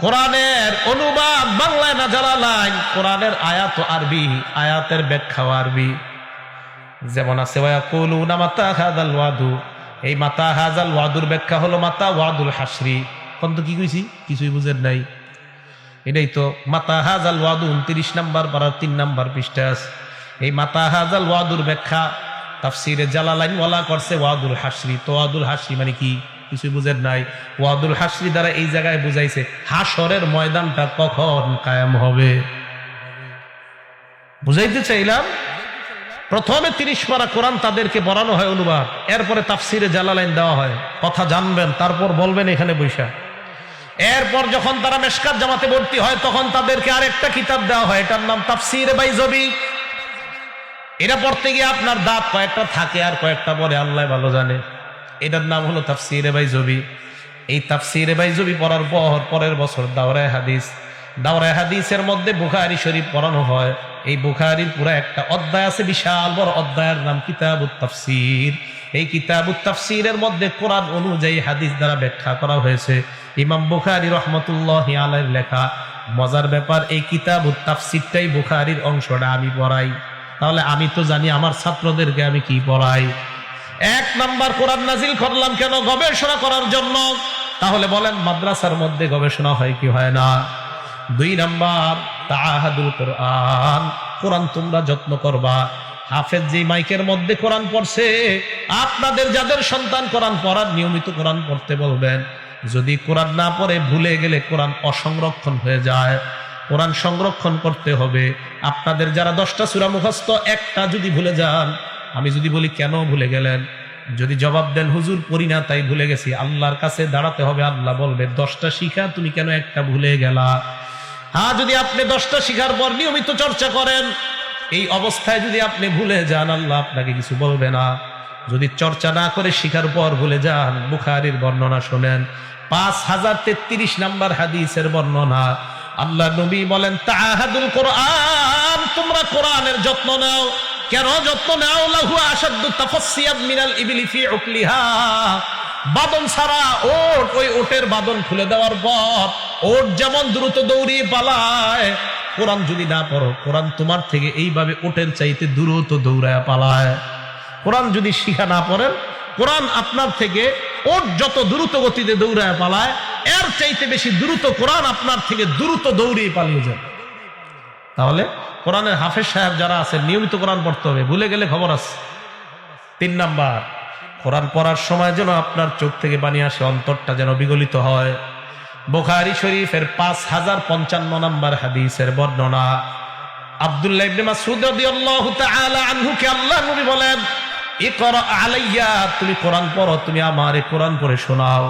কোরআনের অনুবাদ বাংলায় না জালালাইন। কোরআনের আয়াত আরবি, আয়াতের ব্যাখ্যাও আরবি। যেমন আছে ওয়ায়াকুলুনা মাতা হাযাল ওয়াদু, এই মাতা হাযাল ওয়াদুর ব্যাখ্যা হলো মাতা ওয়াদুল হাসরি। কোন তো কি কইছি কিছুই বুঝেন নাই। এটাই তো মাতা হাযাল ওয়াদু 29 নম্বর পারার 3 নম্বর পৃষ্ঠা আছে। এই মাতা হাযাল ওয়াদুর ব্যাখ্যা তাফসীরে জালালাইন ওয়ালা করছে ওয়াদুল হাসরি। তো ওয়াদুল হাসরি মানে কি কিছুই বুঝেন নাই। ওয়াদুল হাসরি দ্বারা এই জায়গায় বুঝাইছে হাসরের ময়দানটা কখন কায়েম হবে, বুঝাইতে চাইলাম। প্রথমে 30 পারা কোরআন তাদেরকে পড়ানো হয় অনুবাদ, এরপরে তাফসীরে জালালাইন দেওয়া হয়। কথা জানবেন তারপর বলবেন এখানে বৈশা। এরপর যখন তারা মেশকাত জামাতে ভর্তি হয় তখন তাদেরকে আরেকটা কিতাব দেওয়া হয়, এটার নাম তাফসীরে বাইজবী। এটা পড়তে গিয়ে আপনার দাঁত কয়েকটা থাকে আর কয়েকটা পরে আল্লাহ ভালো জানে। এটার নাম হলো তাফসীরে বাইজবী। এই তাফসীরে বাইজবী পড়ার পর পরের বছর দাওরায়ে হাদিস, দাওরায়ে হাদিসের মধ্যে বুখারী শরীফ পড়ানো হয়। এই বুখারীর পুরো একটা অধ্যায় আছে, বিশাল বড় অধ্যায়ের নাম কিতাবুত তাফসীর। এই কিতাবুত তাফসীরের মধ্যে কোরআন অনুযায়ী হাদিস দ্বারা ব্যাখ্যা করা হয়েছে। ইমাম বুখারী রাহমাতুল্লাহি আলাইহির লেখা। মজার ব্যাপার, এই কিতাবুত তাফসীরটাই বুখারীর অংশটা আমি পড়াই। তাহলে আমি তো জানি আমার ছাত্রদেরকে আমি কি পড়াই। 1 নাম্বার কোরআন নাজিল করলাম কেন? গবেষণা করার জন্য। তাহলে বলেন মাদ্রাসার মধ্যে গবেষণা হয় কি হয় না? 2 নাম্বার তাআহাদুল কোরআন, কোরআন তোমরা যত্ন করবা। হাফেজ যে মাইকের মধ্যে কোরআন পড়ছে, আপনাদের যাদের সন্তান কোরআন পড়ার নিয়মিত কোরআন পড়তে বলবেন। যদি কোরআন না পড়ে ভুলে গেলে কোরআন অসংরক্ষণ হয়ে যায়। কোরআন সংরক্ষণ করতে হবে। আপনাদের যারা 10টা সূরা মুখস্থ, একটা যদি ভুলে যান, আমি যদি বলি কেন ভুলে গেলেন, যদি জবাব দেন হুজুর পড়ি না তাই ভুলে গেছি, আল্লাহর কাছে দাঁড়াতে হবে। আল্লাহ বলবে 10টা শিখা তুমি কেন একটা ভুলে গেলা। হ্যাঁ, যদি আপনি 10টা শিখার পর নিয়মিত চর্চা করেন, এই অবস্থায় যদি আপনি ভুলে যান আল্লাহ আপনাকে কিছু বলবে না। যদি চর্চা না করে শিখার পর ভুলে যান, বুখারীর বর্ণনা শোনেন, 5033 নাম্বার হাদিসের বর্ণনা। আল্লাহ নবী বলেন তাআহাদুল কোরআন, তোমরা কোরআনের যত্ন নাও। কেন যত্ন নাও? লাহু আশাদ্দু তাফাসসিয়াম মিনাল ইবলি ফি উকলিহা। বাদন ছাড়া ওট, ওই ওটের বাদন খুলে দেওয়ার পর ওট যেমন দ্রুত দৌড়িয়ে পালায়, কোরআন যদি না পড়ো, কোরআন তোমার থেকে এইভাবে ওটের চাইতে দ্রুত দৌড়ায় পালায়। কোরআন যদি শিখা না পড়েন, কোরআন আপনার থেকে ওট যত দ্রুত গতিতে দৌড়ায় পালায়, এর চাইতে বেশি দ্রুত কোরআন আপনার থেকে দ্রুত দৌড়িয়ে পালিয়ে যায়। তাহলে কোরআনের হাফেজ সাহেব যারা আছে নিয়মিত কোরআন পড়তে হবে, ভুলে গেলে খবর আছে। 3 নাম্বার, কোরআন পড়ার সময় যেন আপনার চোখ থেকে পানি আসে, অন্তরটা যেন বিগলিত হয়। বুখারী শরীফের 5055 নাম্বার হাদিসের বর্ণনা। আব্দুল্লাহ ইবনে মাসউদ রাদিয়াল্লাহু তাআলা আনহুকে আল্লাহ নবী বলেন, ইকরা আলাইয়া, তুমি কোরআন পড়ো, তুমি আমারে কোরআন পড়ে শোনাও।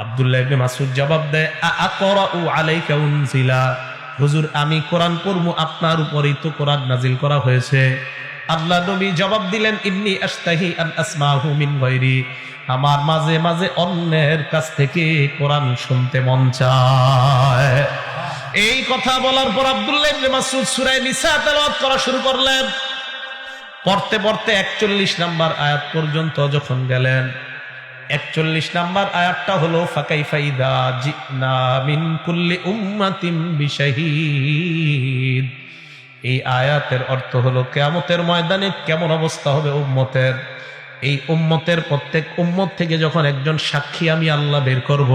আব্দুল্লাহ ইবনে মাসউদ জবাব দেয়, আকরাউ আলাইকা উনজিলা, হুজুর আমি কোরআন পড়বো, আপনার উপরেই তো কোরআন নাজিল করা হয়েছে। আল্লাহ নবী জবাব দিলেন, ইন্নী আশতাহি আন আসমাহু মিন গায়রি, আমার মাঝে মাঝে অন্যের কাছ থেকে কোরআন শুনতে মন চায়। এই কথা বলার পর আব্দুল্লাহ ইবনে মাসউদ সূরা নিসা তেলাওয়াত করা শুরু করলেন। পড়তে পড়তে 41 নাম্বার আয়াত পর্যন্ত যখন গেলেন, 41 নাম্বার আয়াতটা হলো ফাকাইফা ইযা জিনা মিন কুল্লি উম্মাতিন বিশাহীদ। এই আয়াতের অর্থ হলো কিয়ামতের ময়দানে কেমন অবস্থা হবে উম্মতের। এই উম্মতের প্রত্যেক উম্মত থেকে যখন একজন সাক্ষী আমি আল্লাহ বের করব।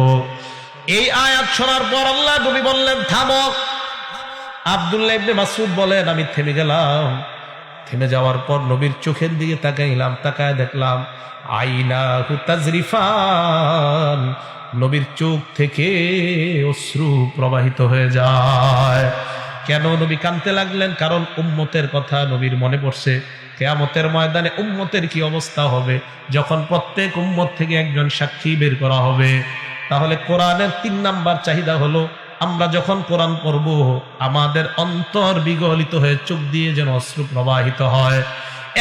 এই আয়াত শোনার পর আল্লাহ নবী বললেন থামো। আব্দুল্লাহ ইবনে মাসউদ বলেন আমি থেমে গেলাম। থেমে যাওয়ার পর নবীর চোখের দিকে তাকাইলাম, তাকায় দেখলাম আইনাহু তাজরিফান, নবীর চোখ থেকে অশ্রু প্রবাহিত হয়ে যায়। কেন নবী কাঁদতে লাগলেন? কারণ উম্মতের কথা নবীর মনে পড়ছে। কিয়ামতের ময়দানে উম্মতের কি অবস্থা হবে যখন প্রত্যেক উম্মত থেকে একজন সাক্ষী বের করা হবে। তাহলে কোরআনের 3 নাম্বার চাহিদা হলো, আমরা যখন কোরআন পড়ব আমাদের অন্তর বিগলিত হয়ে চোখ দিয়ে যেন অশ্রু প্রবাহিত হয়।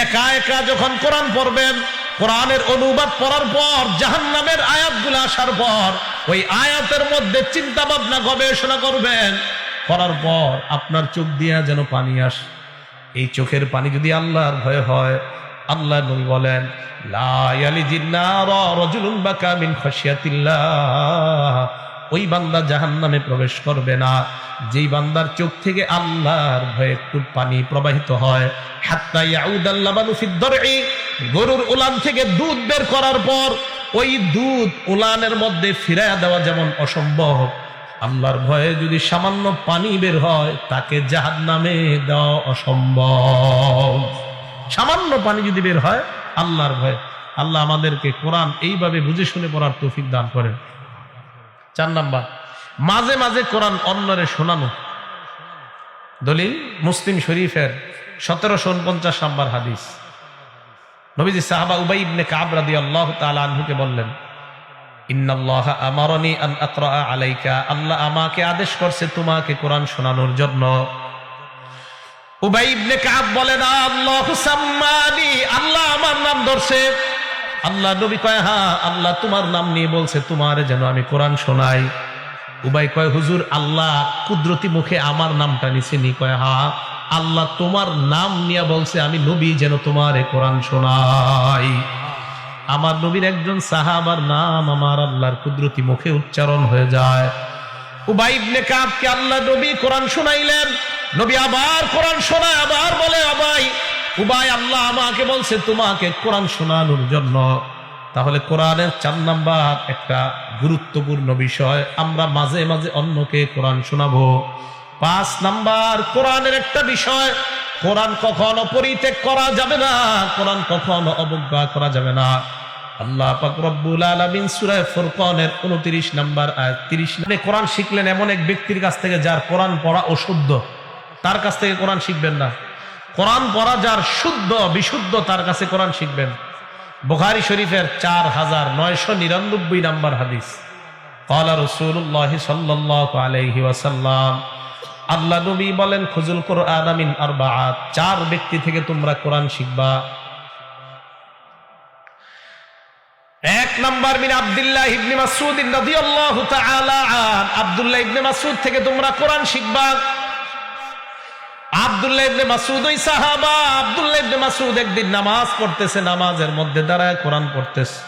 একা একা যখন কোরআন পড়বেন, কোরআনের অনুবাদ পড়ার পর জাহান্নামের আয়াতগুলো আসার পর ওই আয়াতের মধ্যে চিন্তা ভাবনা গবেষণা করবেন, করার পর আপনার চোখ দিয়ে যেন পানি আসে। এই চোখের পানি যদি আল্লাহর ভয় হয়, আল্লাহ নবী বলেন লা ইয়ালিজিন নার রাজুলুন বাকা মিন খাশিয়াতিল্লাহ, ওই বান্দা জাহান্নামে প্রবেশ করবে না যেই বান্দার চোখ থেকে আল্লাহর ভয়ে একটু পানি প্রবাহিত হয়। হাত্তা ইয়াউদাল লাবানু ফিদ দারই, গরুর উলান থেকে দুধ বের করার পর ওই দুধ উলানের মধ্যে ফিরায়া দেওয়া যেমন অসম্ভব, আল্লাহর ভয়ে যদি সামান্য পানি বের হয় তাকে জাহান্নামে দেওয়া অসম্ভব। সামান্য পানি যদি বের হয় আল্লাহর ভয়ে। আল্লাহ আমাদেরকে কোরআন এইভাবে বুঝে শুনে পড়ার তৌফিক দান করেন। 4 নাম্বার, মাঝে মাঝে কোরআন অন্যরে শোনানো। দলিল মুসলিম শরীফের 1749 নাম্বার হাদিস। নবীজি সাহাবা উবাই ইবনে কাব রাদিয়াল্লাহু তাআলা আনহুকে বললেন, ইন্নাল্লাহা আমারানি আন আকরা আলাইকা, আল্লাহ আমাকে আদেশ করছে তোমাকে কোরআন শোনানোর জন্য। উবাই ইবনে কাব বলেন, আল্লাহু সাম্মানি, আল্লাহ আমার নাম ধরছে। আল্লাহ নবী কয়, হ্যাঁ আল্লাহ তোমার নাম নিয়ে বলছে তোমারে যেন আমি কোরআন শোনাই। উবাই কয়, হুজুর আল্লাহ কুদরতি মুখে আমার নামটা নিছেনি? কয়, হ্যাঁ আল্লাহ তোমার নাম নিয়ে বলছে আমি নবী যেন তোমারে কোরআন শোনাই। আমার নবীর একজন সাহাবার নাম আমার আল্লাহর কুদরতি মুখে উচ্চারণ হয়ে যায়। উবাই ইবনে কাবকে আল্লাহ নবী কোরআন শোনাইলেন। নবী আবার কোরআন শোনায়, আবার বলে, উবাই আল্লাহ আমাকে বলছে তোমাকে কোরআন শোনানোর জন্য। তাহলে কোরআনের 4 নাম্বার একটা গুরুত্বপূর্ণ বিষয়, আমরা মাঝে মাঝে অন্যকে কোরআন শোনাবো। 5 নাম্বার, কোরআনের একটা বিষয়, কোরআন কখনো পরিত্যাগ করা যাবে না, কোরআন কখনো অবজ্ঞা করা যাবে না। আল্লাহ পাক রব্বুল আলামিন সূরা ফুরকানের 29 নাম্বার আয়াত 30 নম্বরে কোরআন শিখলেন এমন এক ব্যক্তির কাছ থেকে যার কোরআন পড়া অশুদ্ধ, তার কাছ থেকে কোরআন শিখবেন না। কোরআন পড়া যার শুদ্ধ বিশুদ্ধ তার কাছে কোরআন শিখবেন। বুখারী শরীফের 4999 নাম্বার হাদিস। ক্বালা রাসূলুল্লাহ সাল্লাল্লাহু আলাইহি ওয়াসাল্লাম, আল্লাহ নবী বলেন, খুজুল কুরআন মিন আরবাআত, 4 ব্যক্তি থেকে তোমরা কোরআন শিখবা। 1 নাম্বার, মিন আব্দুল্লাহ ইবনে মাসউদ রাদিয়াল্লাহু তাআলা আন, আব্দুল্লাহ ইবনে মাসউদ থেকে তোমরা কোরআন শিখবা। আব্দুল্লাহ ইবনে মাসউদ ওই সাহাবা। আব্দুল্লাহ ইবনে মাসউদ একদিন নামাজ পড়তেছে, নামাজের মধ্যে দাঁড়ায় কোরআন পড়তেছে।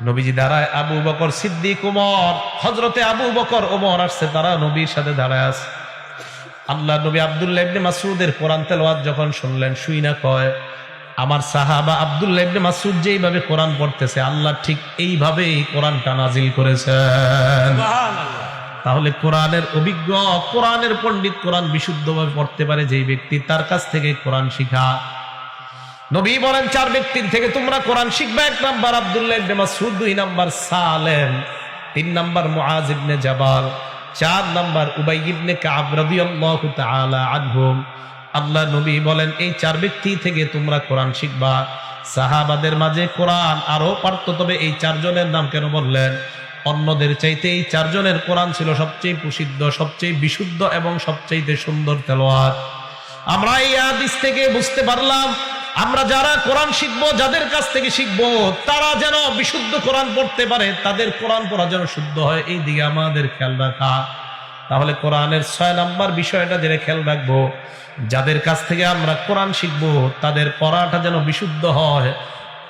নবীজি দাঁড়ায়, আবু বকর সিদ্দিক, ওমর, হযরতে আবু বকর ওমর আসছে, তারা নবীর সাথে দাঁড়ায় আছে। আল্লাহ নবী আব্দুল্লাহ ইবনে মাসউদের কোরআন তেলাওয়াত যখন শুনলেন, শুইনা কয়, আমার সাহাবা আব্দুল্লাহ ইবনে মাসউদ যেইভাবে কোরআন পড়তেছে আল্লাহ ঠিক এইভাবেই কোরআনটা নাজিল করেছেন। সুবহানাল্লাহ। তাহলে কোরআনের অভিজ্ঞ, কোরআনের পণ্ডিত, কোরআন বিশুদ্ধভাবে পড়তে পারে যেই ব্যক্তি, তার কাছ থেকে কোরআন শিখা। নবী বলেন 4 ব্যক্তির থেকে তোমরা কোরআন শিখবা। 1 নাম্বার আব্দুল্লাহ ইবনে মাসউদ, 2 নাম্বার সালেম, 3 নাম্বার মুআজ ইবনে জাবাল, 4 নাম্বার উবাই ইবনে কাব রাদিয়াল্লাহু তাআলা আনহুম। আল্লাহ নবী বলেন এই 4 ব্যক্তি থেকে তোমরা কোরআন শিখবা। সাহাবাদের মাঝে কোরআন আরো পারত, তবে এই 4 জনের নাম কেন বললেন? অন্যদের চাইতে এই 4 জনের কোরআন ছিল সবচেয়ে প্রসিদ্ধ, সবচেয়ে বিশুদ্ধ এবং সবচেয়ে সুন্দর তেলাওয়াত। আমরা এই হাদিস থেকে বুঝতে পারলাম, আমরা যারা কোরআন শিখবো, যাদের কাছ থেকে শিখবো, তারা যেন বিশুদ্ধ কোরআন পড়তে পারে, তাদের কোরআন পড়া যেন শুদ্ধ হয়, এই দিকে আমাদের খেয়াল রাখা। তাহলে কোরআনের 6 নাম্বার বিষয়টা যেটা খেয়াল রাখবো, যাদের কাছ থেকে আমরা কোরআন শিখবো তাদের পড়াটা যেন বিশুদ্ধ হয়।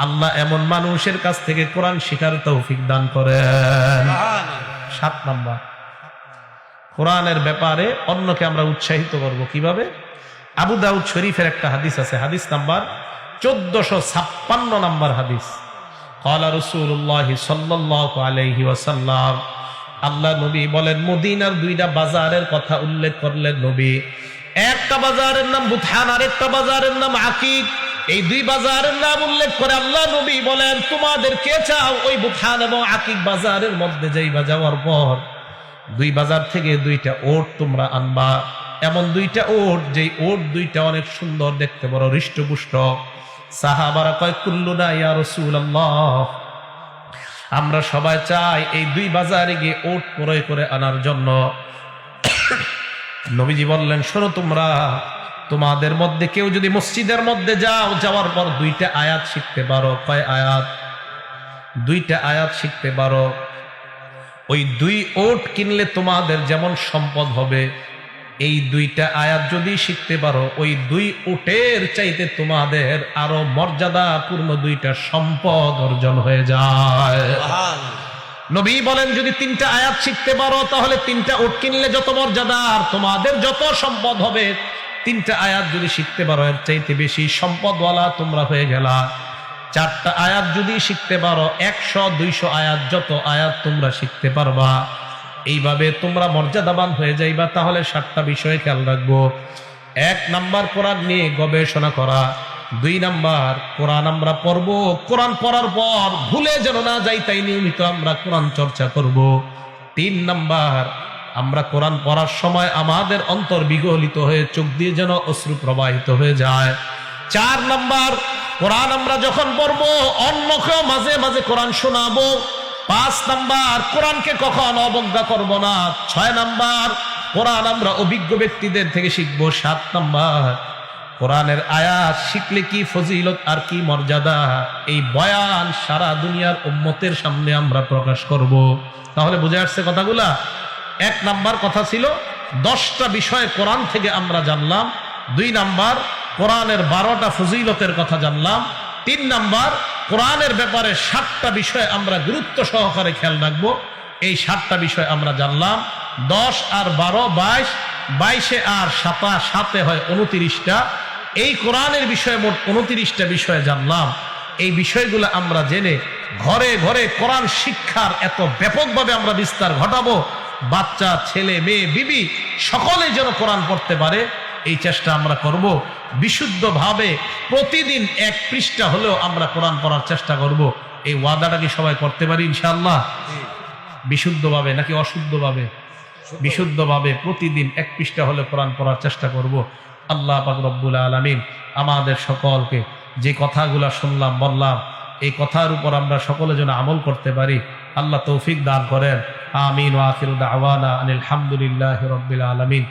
আল্লাহ এমন মানুষের কাছ থেকে কোরআন শিখার তৌফিক দান করেন। 7 নাম্বার, কোরআনের ব্যাপারে অন্যকে আমরা উৎসাহিত করব কিভাবে? আবু দাউদ শরীফের একটা হাদিস আছে, হাদিস নাম্বার 1456 নাম্বার হাদিস। ক্বালা রাসূলুল্লাহ সাল্লাল্লাহু আলাইহি ওয়াসাল্লাম, আল্লাহ নবী বলেন, মদিনার 2টা বাজারের কথা উল্লেখ করলেন নবী। একটা বাজারের নাম বুতহান, আর একটা বাজারের নাম আকিক। এই 2 বাজারের নাম উল্লেখ করে আল্লাহ নবী বলেন, তোমাদের কে চাও ওই বুতহান এবং আকিক বাজারের মধ্যে যাইবা, যাওয়ার পর 2 বাজার থেকে 2টা ওট তোমরা আনবা। এমন দুইটা ওট, যেই ওট দুইটা অনেক সুন্দর দেখতে, বড় হৃষ্টপুষ্ট। সাহাবারা কয় কুল্লুনা ইয়া রাসূলুল্লাহ, আমরা সবাই চাই এই দুই বাজারে গিয়ে ওট ক্রয় করে আনার জন্য। নবীজি বললেন, শোনো তোমরা, তোমাদের মধ্যে কেউ যদি মসজিদের মধ্যে যাও, যাওয়ার পর দুইটা আয়াত শিখতে পারো। কয় আয়াত? দুইটা আয়াত শিখতে পারো। ওই দুই ওট কিনলে তোমাদের যেমন সম্পদ হবে, এই দুইটা আয়াত যদি শিখতে পারো, ওই দুই উটের চাইতে তোমাদের আরো মর্যাদাপূর্ণ দুইটা সম্পদ অর্জন হয়ে যায়। নবী বলেন, যদি তিনটা আয়াত শিখতে পারো, তাহলে তিনটা উট কিনলে যত মর্যাদা আর তোমাদের যত সম্পদ হবে, তিনটা আয়াত যদি শিখতে পারো, এর চাইতে বেশি সম্পদওয়ালা তোমরা হয়ে গেলা। চারটা আয়াত যদি শিখতে পারো, 100-200 আয়াত, যত আয়াত তোমরা শিখতে পারবা, এইভাবে তোমরা মর্যাদাবান হয়ে যাইবা। তাহলে 7টা বিষয়ে খেয়াল রাখবো। 1 নাম্বার, কোরআন নিয়ে গবেষণা করা। 2 নাম্বার, কোরআন আমরা পড়বো, কোরআন পড়ার পর ভুলে যেন না যাই, তাই নিয়মিত আমরা কোরআন চর্চা করব। 3 নাম্বার, আমরা কোরআন পড়ার সময় আমাদের অন্তর বিগলিত হয়ে চোখ দিয়ে যেন অশ্রু প্রবাহিত হয়ে যায়। 4 নাম্বার, কোরআন আমরা যখন পড়বো, অন্যকেও মাঝে মাঝে কোরআন শোনাবো। 5 নাম্বার, কোরআনকে কখনো অবজ্ঞা করব না। 6 নাম্বার, কোরআন আমরা অভিজ্ঞ ব্যক্তিদের থেকে শিখবো। 7 নাম্বার, কোরআনের আয়াত শিখলে কি ফজিলত আর কি মর্যাদা, এই বয়ান সারা দুনিয়ার উম্মতের সামনে আমরা প্রকাশ করব। তাহলে বুঝে আসছে কথাগুলা? 1 নাম্বার কথা ছিল 10টা বিষয় কোরআন থেকে আমরা জানলাম। 2 নাম্বার, কোরআনের 12টা ফজিলতের কথা জানলাম। 3 নাম্বার, কোরআনের ব্যাপারে 7টা বিষয় আমরা গুরুত্ব সহকারে খেয়াল রাখবো। এই 7টা বিষয় আমরা জানলাম। 10 আর 12 22, 22 আর 7 হয় 29টা। এই কোরআনের বিষয়ে মোট 29টা বিষয় জানলাম। এই বিষয়গুলো আমরা জেনে ঘরে ঘরে কোরআন শিক্ষার এত ব্যাপকভাবে আমরা বিস্তার ঘটাবো, বাচ্চা, ছেলে, মেয়ে, বিবি সকলে যেন কোরআন পড়তে পারে, এই চেষ্টা আমরা করব। বিশুদ্ধভাবে প্রতিদিন 1 পৃষ্ঠা হলেও আমরা কোরআন পড়ার চেষ্টা করব। এই ওয়াদাটা কি সবাই করতে পারি ইনশাআল্লাহ? বিশুদ্ধভাবে নাকি অশুদ্ধভাবে? বিশুদ্ধভাবে প্রতিদিন 1 পৃষ্ঠা হলে কোরআন পড়ার চেষ্টা করব। আল্লাহ পাক রব্বুল আলামিন আমাদের সকলকে যে কথাগুলো শুনলাম বললাম, এই কথার উপর আমরা সকলে যেন আমল করতে পারি, আল্লাহ তৌফিক দান করেন। আমিন। ওয়া আখিরু দাওয়ানা আনিল হামদুলিল্লাহি রাব্বিল আলামিন।